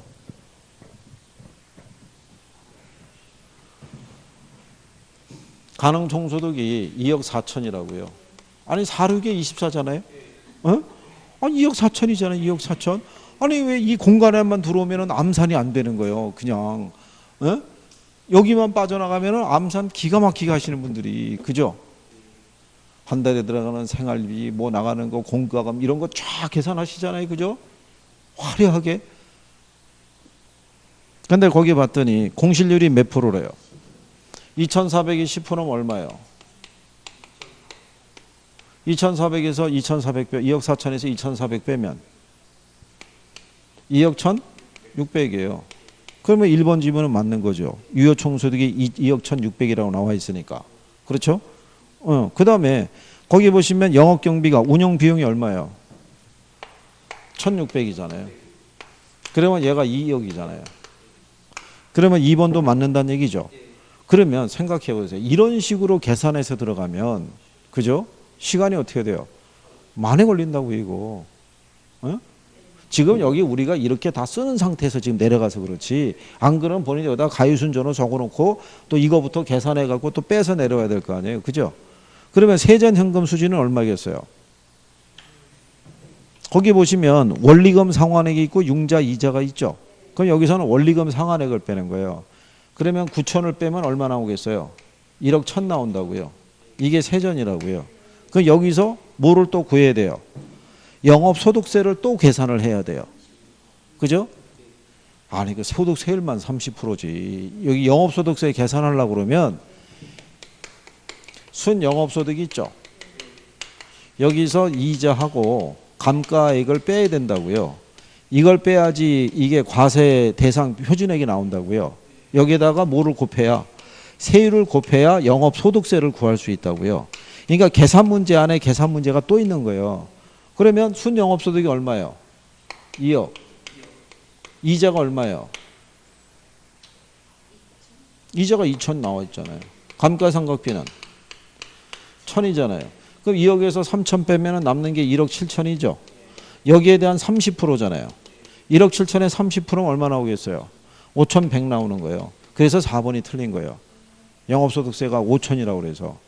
가능 총소득이 2억 4천이라고요. 아니 4,6에 24잖아요. 어? 아니 2억 4천이잖아요. 2억 4천. 아니 왜 이 공간에만 들어오면은 암산이 안 되는 거예요. 그냥 여기만 빠져나가면은 암산 기가 막히게 하시는 분들이 그죠? 한 달에 들어가는 생활비, 뭐 나가는 거, 공과금 이런 거 쫙 계산하시잖아요. 그죠? 화려하게. 근데 거기 봤더니 공실률이 몇 프로래요? 2,400이 10%면 얼마예요? 2,400에서 2,400 빼, 2억 4천에서 2,400 빼면 2억 1,600이에요. 그러면 1번 지문은 맞는 거죠. 유효 총소득이 2억 1,600이라고 나와 있으니까. 그렇죠? 그 다음에 거기 보시면 영업경비가 운영 비용이 얼마예요? 1,600이잖아요. 그러면 얘가 2억이잖아요. 그러면 2번도 맞는다는 얘기죠. 그러면 생각해 보세요. 이런 식으로 계산해서 들어가면 그죠? 시간이 어떻게 돼요? 많이 걸린다고 이거. 지금 여기 우리가 이렇게 다 쓰는 상태에서 지금 내려가서 그렇지 안 그러면 본인이 여기다 가유순전호 적어놓고 또 이거부터 계산해 갖고 또 빼서 내려와야 될 거 아니에요. 그죠? 그러면 세전현금 수지는 얼마겠어요? 거기 보시면 원리금 상환액이 있고 융자 이자가 있죠. 그럼 여기서는 원리금 상환액을 빼는 거예요. 그러면 9천을 빼면 얼마 나오겠어요? 1억 1천 나온다고요. 이게 세전이라고요. 그럼 여기서 뭐를 또 구해야 돼요? 영업소득세를 또 계산을 해야 돼요. 그죠? 아니 그 소득세율만 30%지. 여기 영업소득세 계산하려고 그러면 순영업소득이 있죠. 여기서 이자하고 감가액을 빼야 된다고요. 이걸 빼야지 이게 과세 대상 표준액이 나온다고요. 여기에다가 뭐를 곱해야? 세율을 곱해야 영업소득세를 구할 수 있다고요. 그러니까 계산 문제 안에 계산 문제가 또 있는 거예요. 그러면 순영업소득이 얼마예요? 2억. 이자가 얼마예요? 이자가 2천 나와 있잖아요. 감가상각비는 1,000이잖아요. 그럼 2억에서 3천 빼면 남는 게 1억 7천이죠. 여기에 대한 30%잖아요. 1억 7천에 30%는 얼마 나오겠어요? 5,100 나오는 거예요. 그래서 4번이 틀린 거예요. 영업소득세가 5천이라고 그래서.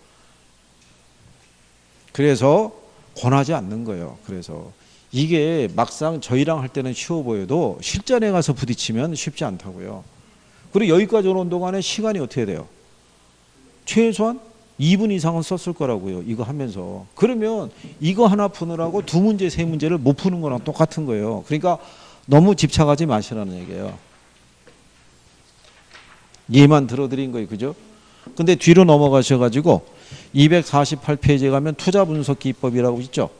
그래서 권하지 않는 거예요. 그래서 이게 막상 저희랑 할 때는 쉬워 보여도 실전에 가서 부딪히면 쉽지 않다고요. 그리고 여기까지 오는 동안에 시간이 어떻게 돼요? 최소한 2분 이상은 썼을 거라고요. 이거 하면서. 그러면 이거 하나 푸느라고 두 문제, 세 문제를 못 푸는 거랑 똑같은 거예요. 그러니까 너무 집착하지 마시라는 얘기예요. 얘만 들어드린 거예요. 그죠? 근데 뒤로 넘어가셔가지고 248페이지에 가면 투자분석기법이라고 있죠.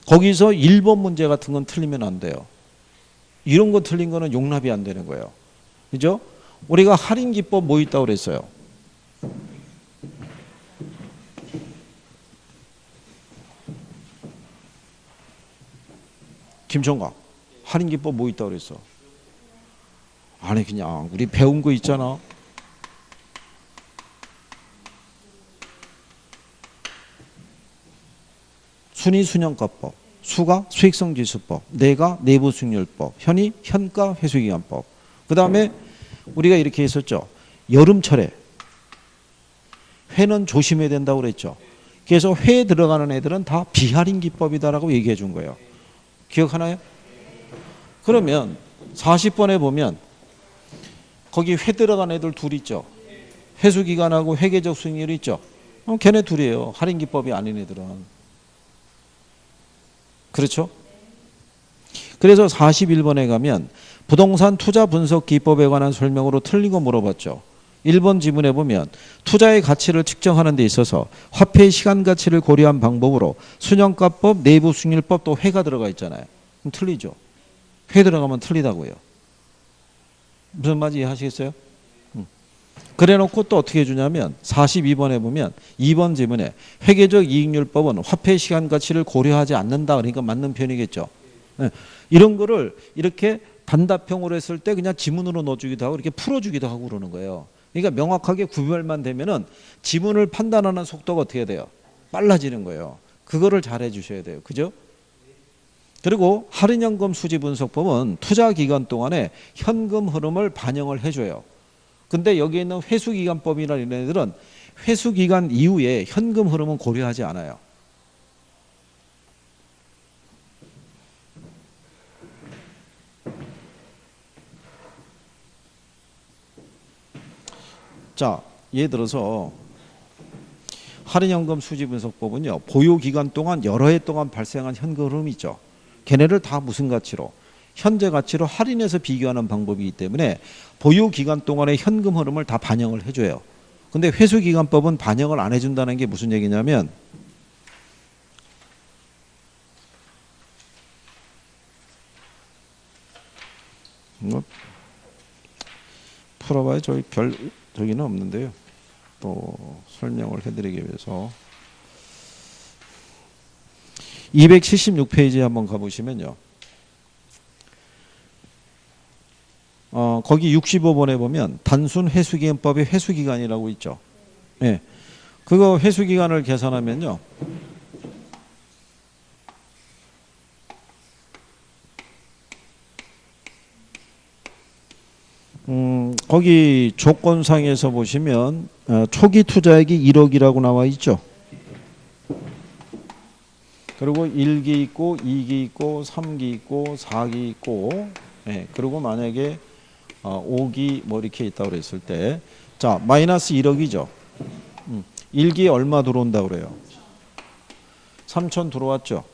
거기서 1번 문제 같은 건 틀리면 안 돼요. 이런 거 틀린 거는 용납이 안 되는 거예요. 그죠? 우리가 할인기법 뭐 있다고 그랬어요? 김총각, 할인기법 뭐 있다고 그랬어? 아니 그냥 우리 배운 거 있잖아. 순이순영가법, 수가 수익성지수법, 내가 내부수익률법, 현이 현가회수기간법. 그 다음에 우리가 이렇게 했었죠. 여름철에 회는 조심해야 된다고 그랬죠. 그래서 회에 들어가는 애들은 다 비할인기법이다라고 얘기해 준 거예요. 기억하나요? 그러면 40번에 보면 거기 회 들어간 애들 둘 있죠. 회수기간하고 회계적 수익률이 있죠. 걔네 둘이에요. 할인기법이 아닌 애들은. 그렇죠? 그래서 41번에 가면 부동산 투자 분석 기법에 관한 설명으로 틀린 거 물어봤죠. 1번 지문에 보면 투자의 가치를 측정하는 데 있어서 화폐의 시간 가치를 고려한 방법으로 순영가법, 내부 수익률법 또 회가 들어가 있잖아요. 그럼 틀리죠. 회 들어가면 틀리다고요. 무슨 말인지 이해하시겠어요? 그래 놓고 또 어떻게 해주냐면 42번에 보면 2번 지문에 회계적 이익률법은 화폐의 시간 가치를 고려하지 않는다. 그러니까 맞는 표현이겠죠. 네. 이런 거를 이렇게 단답형으로 했을 때 그냥 지문으로 넣어주기도 하고 이렇게 풀어주기도 하고 그러는 거예요. 그러니까 명확하게 구별만 되면은 지문을 판단하는 속도가 어떻게 돼요? 빨라지는 거예요. 그거를 잘 해주셔야 돼요. 그죠? 그리고 할인연금 수지분석법은 투자 기간 동안에 현금 흐름을 반영을 해줘요. 근데 여기에 있는 회수기간법이나 이런 애들은 회수기간 이후에 현금 흐름은 고려하지 않아요. 자, 예를 들어서 할인연금 수지분석법은요. 보유기간 동안 여러 해 동안 발생한 현금 흐름이 있죠. 걔네를 다 무슨 가치로? 현재 가치로 할인해서 비교하는 방법이기 때문에 보유기간 동안의 현금 흐름을 다 반영을 해줘요. 근데 회수기간법은 반영을 안 해준다는 게 무슨 얘기냐면 풀어봐야 저기는 없는데요. 또 설명을 해드리기 위해서 276페이지에 한번 가보시면요. 거기 65번에 보면 단순 회수기간법의 회수기간이라고 있죠. 예. 그거 회수기간을 계산하면요. 거기 조건상에서 보시면 초기 투자액이 1억이라고 나와 있죠. 그리고 1기 있고 2기 있고 3기 있고 4기 있고 예. 그리고 만약에 5기 뭐 이렇게 있다고 그랬을 때 자 마이너스 1억이죠. 1기에 얼마 들어온다고 그래요? 3천 들어왔죠.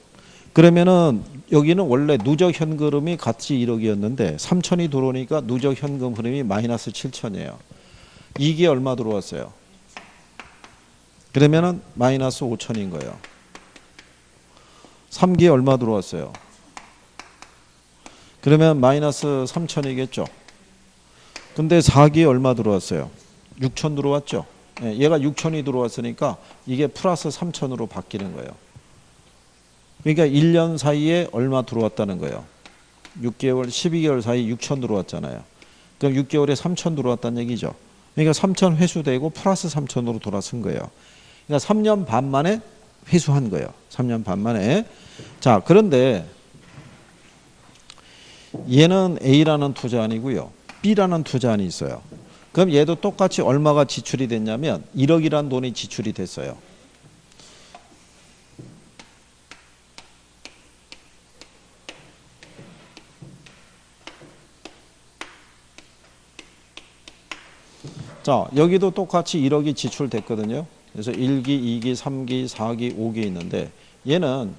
그러면은 여기는 원래 누적 현금이 같이 1억이었는데 3천이 들어오니까 누적 현금 흐름이 마이너스 7천이에요. 이게 얼마 들어왔어요? 그러면은 마이너스 5천인 거예요. 3기에 얼마 들어왔어요? 그러면 마이너스 3천이겠죠. 근데 4기에 얼마 들어왔어요? 6천 들어왔죠. 얘가 6천이 들어왔으니까 이게 플러스 3천으로 바뀌는 거예요. 그러니까 1년 사이에 얼마 들어왔다는 거예요. 6개월, 12개월 사이 6천 들어왔잖아요. 그럼 6개월에 3천 들어왔다는 얘기죠. 그러니까 3천 회수되고 플러스 3천으로 돌아선 거예요. 그러니까 3년 반 만에 회수한 거예요. 3년 반 만에. 자, 그런데 얘는 A라는 투자안이고요. B라는 투자안이 있어요. 그럼 얘도 똑같이 얼마가 지출이 됐냐면 1억이라는 돈이 지출이 됐어요. 자, 여기도 똑같이 1억이 지출됐거든요. 그래서 1기, 2기, 3기, 4기, 5기 있는데 얘는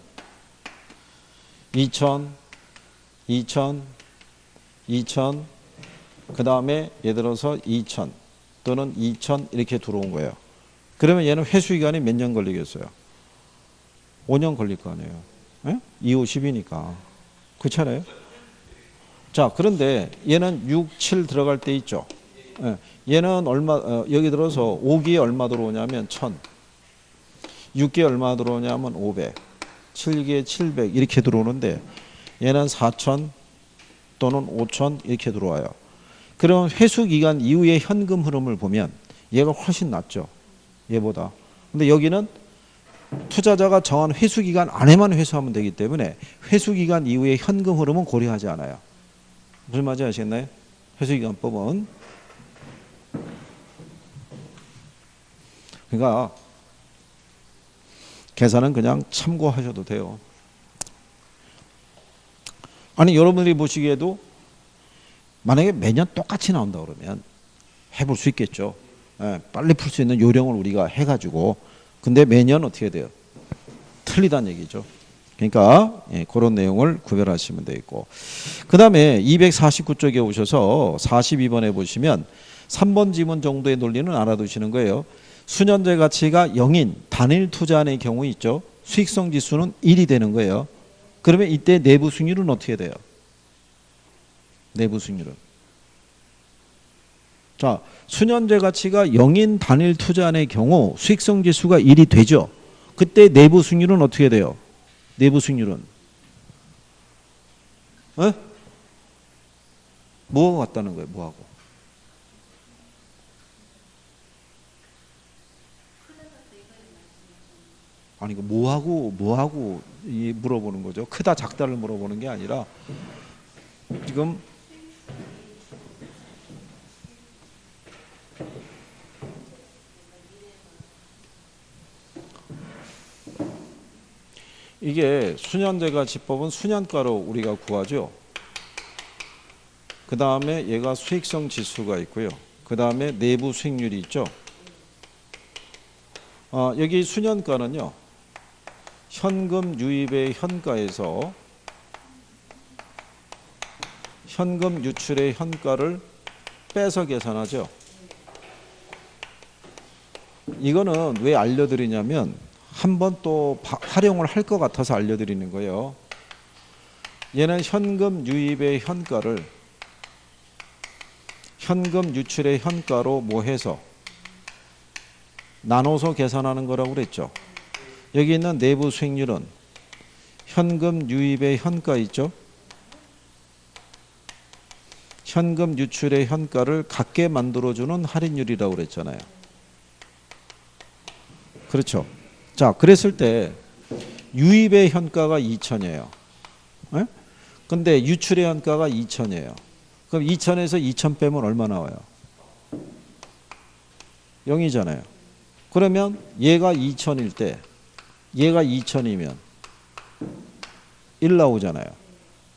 2천, 2천, 2천, 그 다음에 예를 들어서 2천 또는 2천 이렇게 들어온 거예요. 그러면 얘는 회수기간이 몇 년 걸리겠어요? 5년 걸릴 거 아니에요. 예? 2, 5, 10이니까. 그렇잖아요. 자, 그런데 얘는 6, 7 들어갈 때 있죠. 예. 얘는 얼마, 여기 들어서 5기에 얼마 들어오냐면 1000, 6기에 얼마 들어오냐면 500, 7기에 700 이렇게 들어오는데 얘는 4000 또는 5000 이렇게 들어와요. 그럼 회수기간 이후의 현금 흐름을 보면 얘가 훨씬 낫죠. 얘보다. 근데 여기는 투자자가 정한 회수기간 안에만 회수하면 되기 때문에 회수기간 이후의 현금 흐름은 고려하지 않아요. 무슨 말인지 아시겠나요? 회수기간법은. 그러니까 계산은 그냥 참고하셔도 돼요. 아니 여러분들이 보시기에도 만약에 매년 똑같이 나온다 그러면 해볼 수 있겠죠. 예, 빨리 풀 수 있는 요령을 우리가 해가지고. 근데 매년 어떻게 돼요? 틀리다는 얘기죠. 그러니까 그런 내용을 구별하시면 되겠고. 그 다음에 249쪽에 오셔서 42번에 보시면 3번 지문 정도의 논리는 알아두시는 거예요. 수년제 가치가 0인 단일 투자안의 경우 있죠. 수익성 지수는 1이 되는 거예요. 그러면 이때 내부 수익률은 어떻게 돼요? 내부 수익률은. 자, 수년제 가치가 0인 단일 투자안의 경우 수익성 지수가 1이 되죠. 그때 내부 수익률은 어떻게 돼요? 내부 수익률은. 뭐하고 같다는 거예요? 뭐하고? 아니 뭐하고 물어보는 거죠. 크다 작다를 물어보는 게 아니라 지금 이게 수년제가치법은 수년가로 우리가 구하죠. 그 다음에 얘가 수익성 지수가 있고요. 그 다음에 내부 수익률이 있죠. 여기 수년가는요. 현금 유입의 현가에서 현금 유출의 현가를 빼서 계산하죠. 이거는 왜 알려드리냐면 한번 또 활용을 할 것 같아서 알려드리는 거예요. 얘는 현금 유입의 현가를 현금 유출의 현가로 뭐 해서 나눠서 계산하는 거라고 그랬죠. 여기 있는 내부 수익률은 현금 유입의 현가 있죠. 현금 유출의 현가를 같게 만들어주는 할인율이라고 그랬잖아요. 그렇죠. 자, 그랬을 때 유입의 현가가 2천이에요. 근데 유출의 현가가 2천이에요. 그럼 2천에서 2천 빼면 얼마 나와요? 0이잖아요. 그러면 얘가 2천일 때 얘가 2천이면 1 나오잖아요.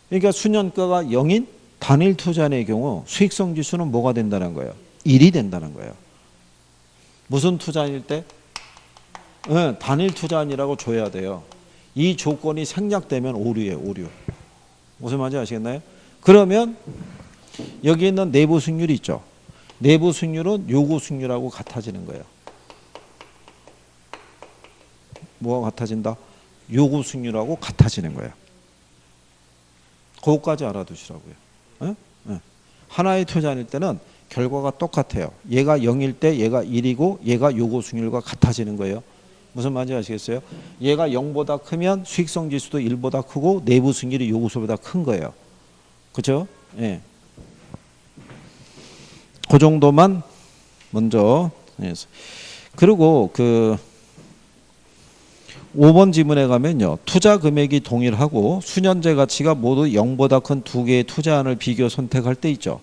그러니까 수년가가 0인 단일 투자의 경우 수익성 지수는 뭐가 된다는 거예요? 1이 된다는 거예요. 무슨 투자일 때? 단일 투자안이라고 줘야 돼요. 이 조건이 생략되면 오류예요. 오류. 무슨 말인지 아시겠나요? 그러면 여기 있는 내부 수익률이 있죠. 내부 수익률은 요구 수익률하고 같아지는 거예요. 뭐가 같아진다? 요구 수익률하고 같아지는 거예요. 그것까지 알아두시라고요. 에? 에. 하나의 투자일 때는 결과가 똑같아요. 얘가 0일 때 얘가 1이고 얘가 요구 수익률과 같아지는 거예요. 무슨 말인지 아시겠어요? 얘가 0보다 크면 수익성 지수도 1보다 크고 내부 수익률이 요구수보다 큰 거예요. 그렇죠? 예. 그 정도만 먼저. 그리고 그 5번 지문에 가면요. 투자 금액이 동일하고 수년제 가치가 모두 0보다 큰 두 개의 투자안을 비교 선택할 때 있죠.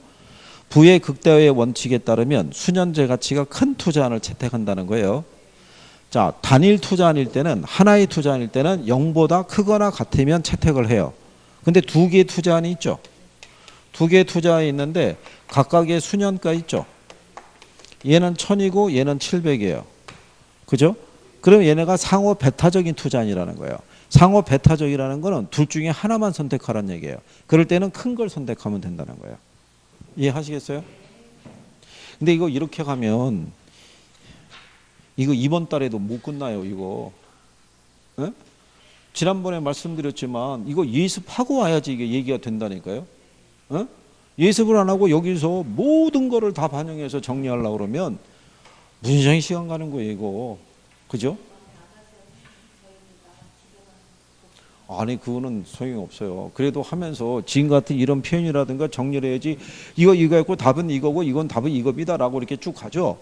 부의 극대화의 원칙에 따르면 수년제 가치가 큰 투자안을 채택한다는 거예요. 자, 단일 투자안일 때는 하나의 투자안일 때는 0보다 크거나 같으면 채택을 해요. 근데 두 개의 투자안이 있죠. 두 개의 투자안이 있는데 각각의 수년가 있죠. 얘는 1000이고 얘는 700이에요. 그죠? 그럼 얘네가 상호 배타적인 투자안이라는 거예요. 상호 배타적이라는 거는 둘 중에 하나만 선택하라는 얘기예요. 그럴 때는 큰 걸 선택하면 된다는 거예요. 이해하시겠어요? 근데 이거 이렇게 가면 이거 이번 달에도 못 끝나요. 이거. 에? 지난번에 말씀드렸지만 이거 예습하고 와야지 이게 얘기가 된다니까요. 에? 예습을 안 하고 여기서 모든 거를 다 반영해서 정리하려고 그러면 무진장이 시간 가는 거예요. 이거. 그죠? 아니 그거는 소용이 없어요. 그래도 하면서 지금 같은 이런 표현이라든가 정리를 해야지. 이거 했고 답은 이거고 이건 답은 이겁니다라고 이렇게 쭉 가죠.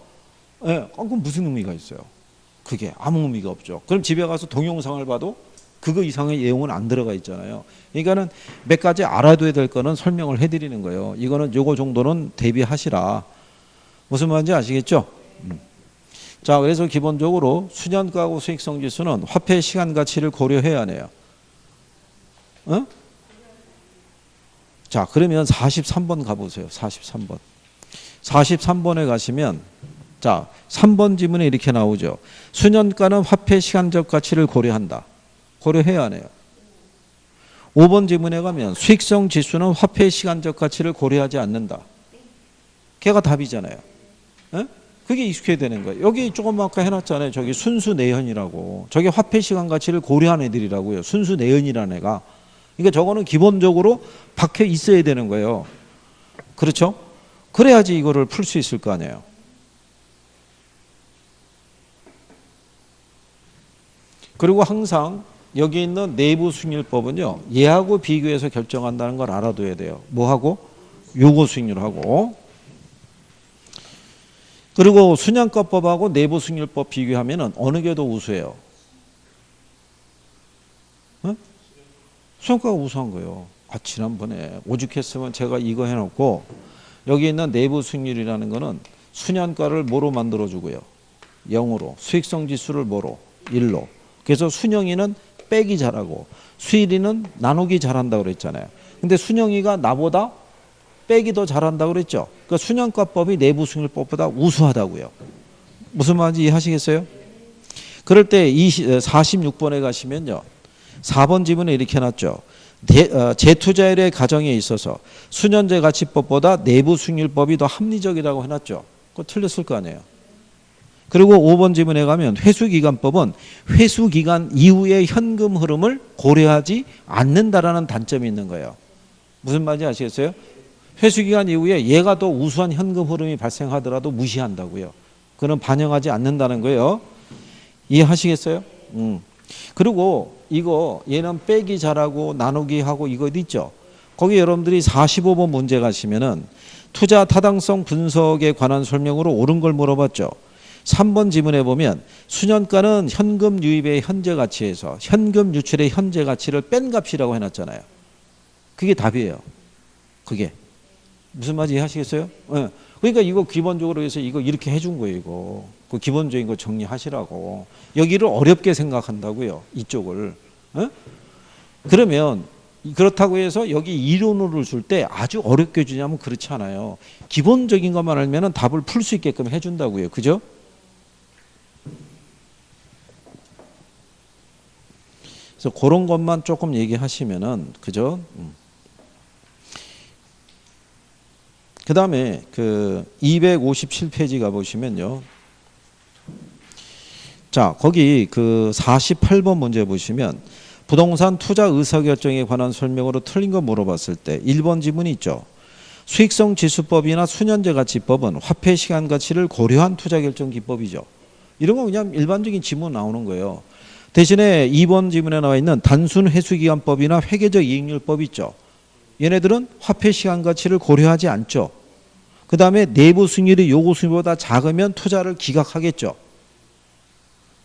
예, 그건 무슨 의미가 있어요? 그게 아무 의미가 없죠. 그럼 집에 가서 동영상을 봐도 그거 이상의 내용은 안 들어가 있잖아요. 그러니까는 몇 가지 알아둬야 될 거는 설명을 해드리는 거예요. 이거는 요거 정도는 대비하시라. 무슨 말인지 아시겠죠? 자, 그래서 기본적으로 수년가하고 수익성 지수는 화폐 시간 가치를 고려해야 하네요. 어? 자, 그러면 43번 가보세요. 43번. 43번에 가시면 자, 3번 지문에 이렇게 나오죠. 수년가는 화폐 시간적 가치를 고려한다. 고려해야 하네요. 5번 지문에 가면 수익성 지수는 화폐 시간적 가치를 고려하지 않는다. 걔가 답이잖아요. 에? 그게 익숙해야 되는 거예요. 여기 조금 아까 해놨잖아요. 저기 순수 내연이라고. 저게 화폐 시간 가치를 고려한 애들이라고요. 순수 내연이라는 애가. 그러니까 저거는 기본적으로 박혀 있어야 되는 거예요. 그렇죠? 그래야지 이거를 풀 수 있을 거 아니에요. 그리고 항상 여기 있는 내부 수익률법은요. 얘하고 비교해서 결정한다는 걸 알아둬야 돼요. 뭐하고? 요구 수익률하고. 그리고 순양가법하고 내부 수익률법 비교하면 어느 게 더 우수해요? 어? 순양가가 우수한 거예요. 아, 지난번에 오죽했으면 제가 이거 해놓고 여기 있는 내부 수익률이라는 거는 순양가를 뭐로 만들어주고요? 0으로. 수익성 지수를 뭐로? 1로. 그래서 순영이는 빼기 잘하고 수일이는 나누기 잘한다고 그랬잖아요. 근데 순영이가 나보다 빼기 더 잘한다고 그랬죠. 그러니까 순영가법이 내부 수익률법보다 우수하다고요. 무슨 말인지 이해하시겠어요? 그럴 때 46번에 가시면요. 4번 지문에 이렇게 해놨죠. 재투자율의 가정에 있어서 수년제 가치법보다 내부 수익률법이 더 합리적이라고 해놨죠. 그거 틀렸을 거 아니에요. 그리고 5번 지문에 가면 회수기간법은 회수기간 이후의 현금 흐름을 고려하지 않는다라는 단점이 있는 거예요. 무슨 말인지 아시겠어요? 회수기간 이후에 얘가 더 우수한 현금 흐름이 발생하더라도 무시한다고요. 그는 반영하지 않는다는 거예요. 이해하시겠어요? 그리고 이거 얘는 빼기 잘하고 나누기 하고 이거 있죠. 거기 여러분들이 45번 문제 가시면은 투자 타당성 분석에 관한 설명으로 옳은 걸 물어봤죠. 3번 지문에 보면 수년가는 현금 유입의 현재 가치에서 현금 유출의 현재 가치를 뺀 값이라고 해놨잖아요. 그게 답이에요. 그게. 무슨 말인지 이해하시겠어요? 네. 그러니까 이거 기본적으로 해서 이거 이렇게 해준 거예요. 이거. 그 기본적인 거 정리하시라고. 여기를 어렵게 생각한다고요. 이쪽을. 네? 그러면 그렇다고 해서 여기 이론으로 줄 때 아주 어렵게 주냐면 그렇지 않아요. 기본적인 것만 알면 답을 풀 수 있게끔 해준다고요. 그죠? 그래서 그런 것만 조금 얘기하시면은 그죠? 그 다음에 그 257페이지 가보시면요. 자, 거기 그 48번 문제 보시면 부동산 투자 의사결정에 관한 설명으로 틀린 거 물어봤을 때 1번 지문이 있죠. 수익성 지수법이나 수년제 가치법은 화폐 시간 가치를 고려한 투자 결정 기법이죠. 이런 거 그냥 일반적인 지문 나오는 거예요. 대신에 2번 지문에 나와 있는 단순 회수기간법이나 회계적 이익률법 있죠. 얘네들은 화폐 시간 가치를 고려하지 않죠. 그 다음에 내부 수익률이 요구 수익률보다 작으면 투자를 기각하겠죠.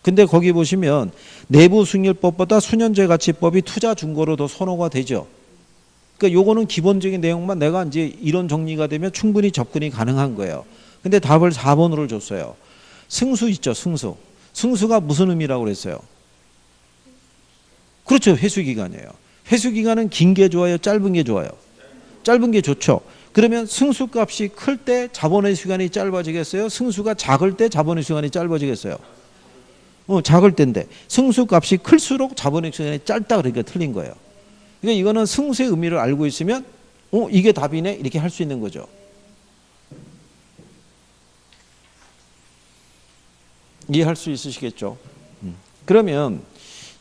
근데 거기 보시면 내부 수익률법보다 수년제 가치법이 투자 준거로 더 선호가 되죠. 그러니까 요거는 기본적인 내용만 내가 이제 이런 정리가 되면 충분히 접근이 가능한 거예요. 근데 답을 4번으로 줬어요. 승수 있죠, 승수. 승수가 무슨 의미라고 그랬어요? 그렇죠, 회수기간이에요. 회수기간은 긴 게 좋아요, 짧은 게 좋아요? 짧은 게 좋죠. 그러면 승수값이 클 때 자본의 시간이 짧아지겠어요? 승수가 작을 때 자본의 시간이 짧아지겠어요? 작을 때인데 승수값이 클수록 자본의 시간이 짧다 그러니까 틀린 거예요. 그러니까 이거는 승수의 의미를 알고 있으면 이게 답이네 이렇게 할 수 있는 거죠. 이해할 수 있으시겠죠? 그러면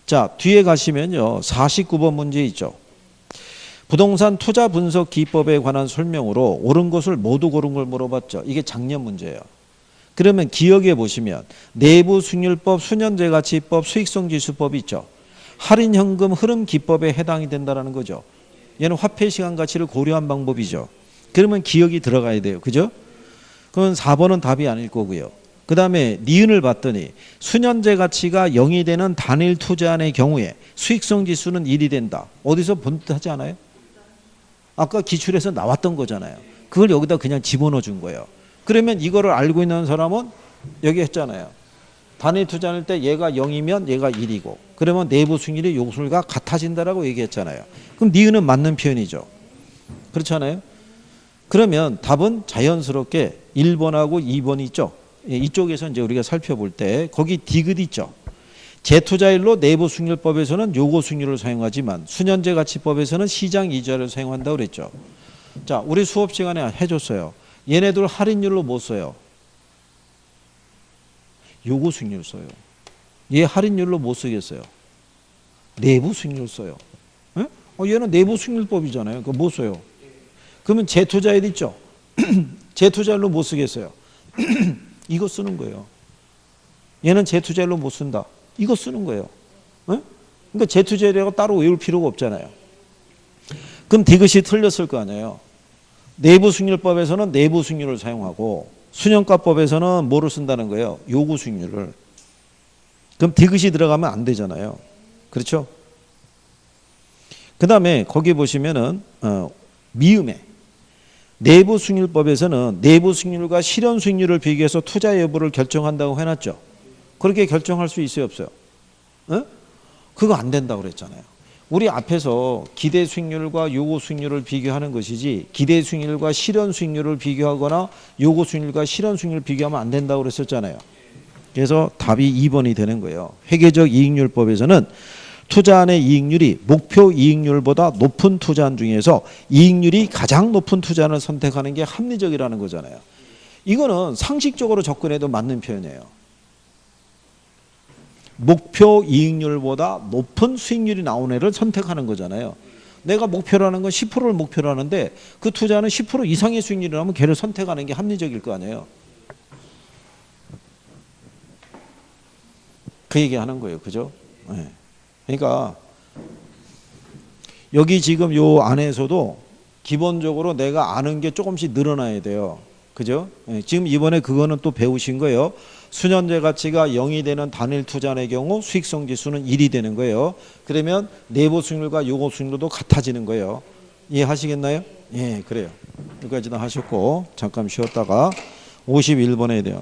자 뒤에 가시면요 49번 문제 있죠. 부동산 투자 분석 기법에 관한 설명으로 옳은 것을 모두 고른 걸 물어봤죠. 이게 작년 문제예요. 그러면 기억해 보시면 내부 수익률법, 수년제 가치법, 수익성 지수법이 있죠. 할인 현금 흐름 기법에 해당이 된다는 거죠. 얘는 화폐 시간 가치를 고려한 방법이죠. 그러면 기억이 들어가야 돼요. 그죠? 그건 4번은 답이 아닐 거고요. 그 다음에 니은을 봤더니 수년제 가치가 0이 되는 단일 투자안의 경우에 수익성 지수는 1이 된다. 어디서 본 듯 하지 않아요? 아까 기출에서 나왔던 거잖아요. 그걸 여기다 그냥 집어넣어 준 거예요. 그러면 이거를 알고 있는 사람은 여기 했잖아요. 단일 투자할 때 얘가 0이면 얘가 1이고 그러면 내부 수익률이 요소가 같아진다라고 얘기했잖아요. 그럼 니은은 맞는 표현이죠. 그렇잖아요. 그러면 답은 자연스럽게 1번하고 2번이 있죠. 이쪽에서 이제 우리가 살펴볼 때 거기 디귿 있죠. 재투자일로 내부 수익률법에서는 요구 수익률을 사용하지만 수년제 가치법에서는 시장 이자를 사용한다고 그랬죠. 자, 우리 수업 시간에 해줬어요. 얘네들 할인율로 뭐 써요? 요구 수익률 써요. 얘 할인율로 뭐 쓰겠어요? 내부 수익률 써요. 얘는 내부 수익률법이잖아요. 그거 뭐 써요? 그러면 재투자일 있죠? 재투자일로 뭐 쓰겠어요? 이거 쓰는 거예요. 얘는 재투자일로 못 쓴다. 이거 쓰는 거예요. 그러니까 재투자일이라고 따로 외울 필요가 없잖아요. 그럼 디귿이 틀렸을 거 아니에요. 내부 수익률법에서는 내부 수익률을 사용하고 수년가법에서는 뭐를 쓴다는 거예요? 요구 수익률을. 그럼 디귿이 들어가면 안 되잖아요. 그렇죠? 그 다음에 거기 보시면은 미음에 내부 수익률법에서는 내부 수익률과 실현 수익률을 비교해서 투자 여부를 결정한다고 해놨죠. 그렇게 결정할 수 있어요, 없어요? 그거 안 된다고 그랬잖아요. 우리 앞에서 기대 수익률과 요구 수익률을 비교하는 것이지 기대 수익률과 실현 수익률을 비교하거나 요구 수익률과 실현 수익률을 비교하면 안 된다고 그랬었잖아요. 그래서 답이 2번이 되는 거예요. 회계적 이익률법에서는 투자안의 이익률이 목표 이익률보다 높은 투자안 중에서 이익률이 가장 높은 투자안을 선택하는 게 합리적이라는 거잖아요. 이거는 상식적으로 접근해도 맞는 표현이에요. 목표 이익률보다 높은 수익률이 나온 애를 선택하는 거잖아요. 내가 목표라는 건 10%를 목표로 하는데 그 투자는 10% 이상의 수익률이 나오면 걔를 선택하는 게 합리적일 거 아니에요. 그 얘기하는 거예요. 그죠? 네. 그러니까 여기 지금 요 안에서도 기본적으로 내가 아는 게 조금씩 늘어나야 돼요. 그죠? 네. 지금 이번에 그거는 또 배우신 거예요. 수년제 가치가 0이 되는 단일 투자의 경우 수익성 지수는 1이 되는 거예요. 그러면 내부 수익률과 요구 수익률도 같아지는 거예요. 이해하시겠나요? 예, 그래요. 여기까지 다 하셨고 잠깐 쉬었다가 51번에 대한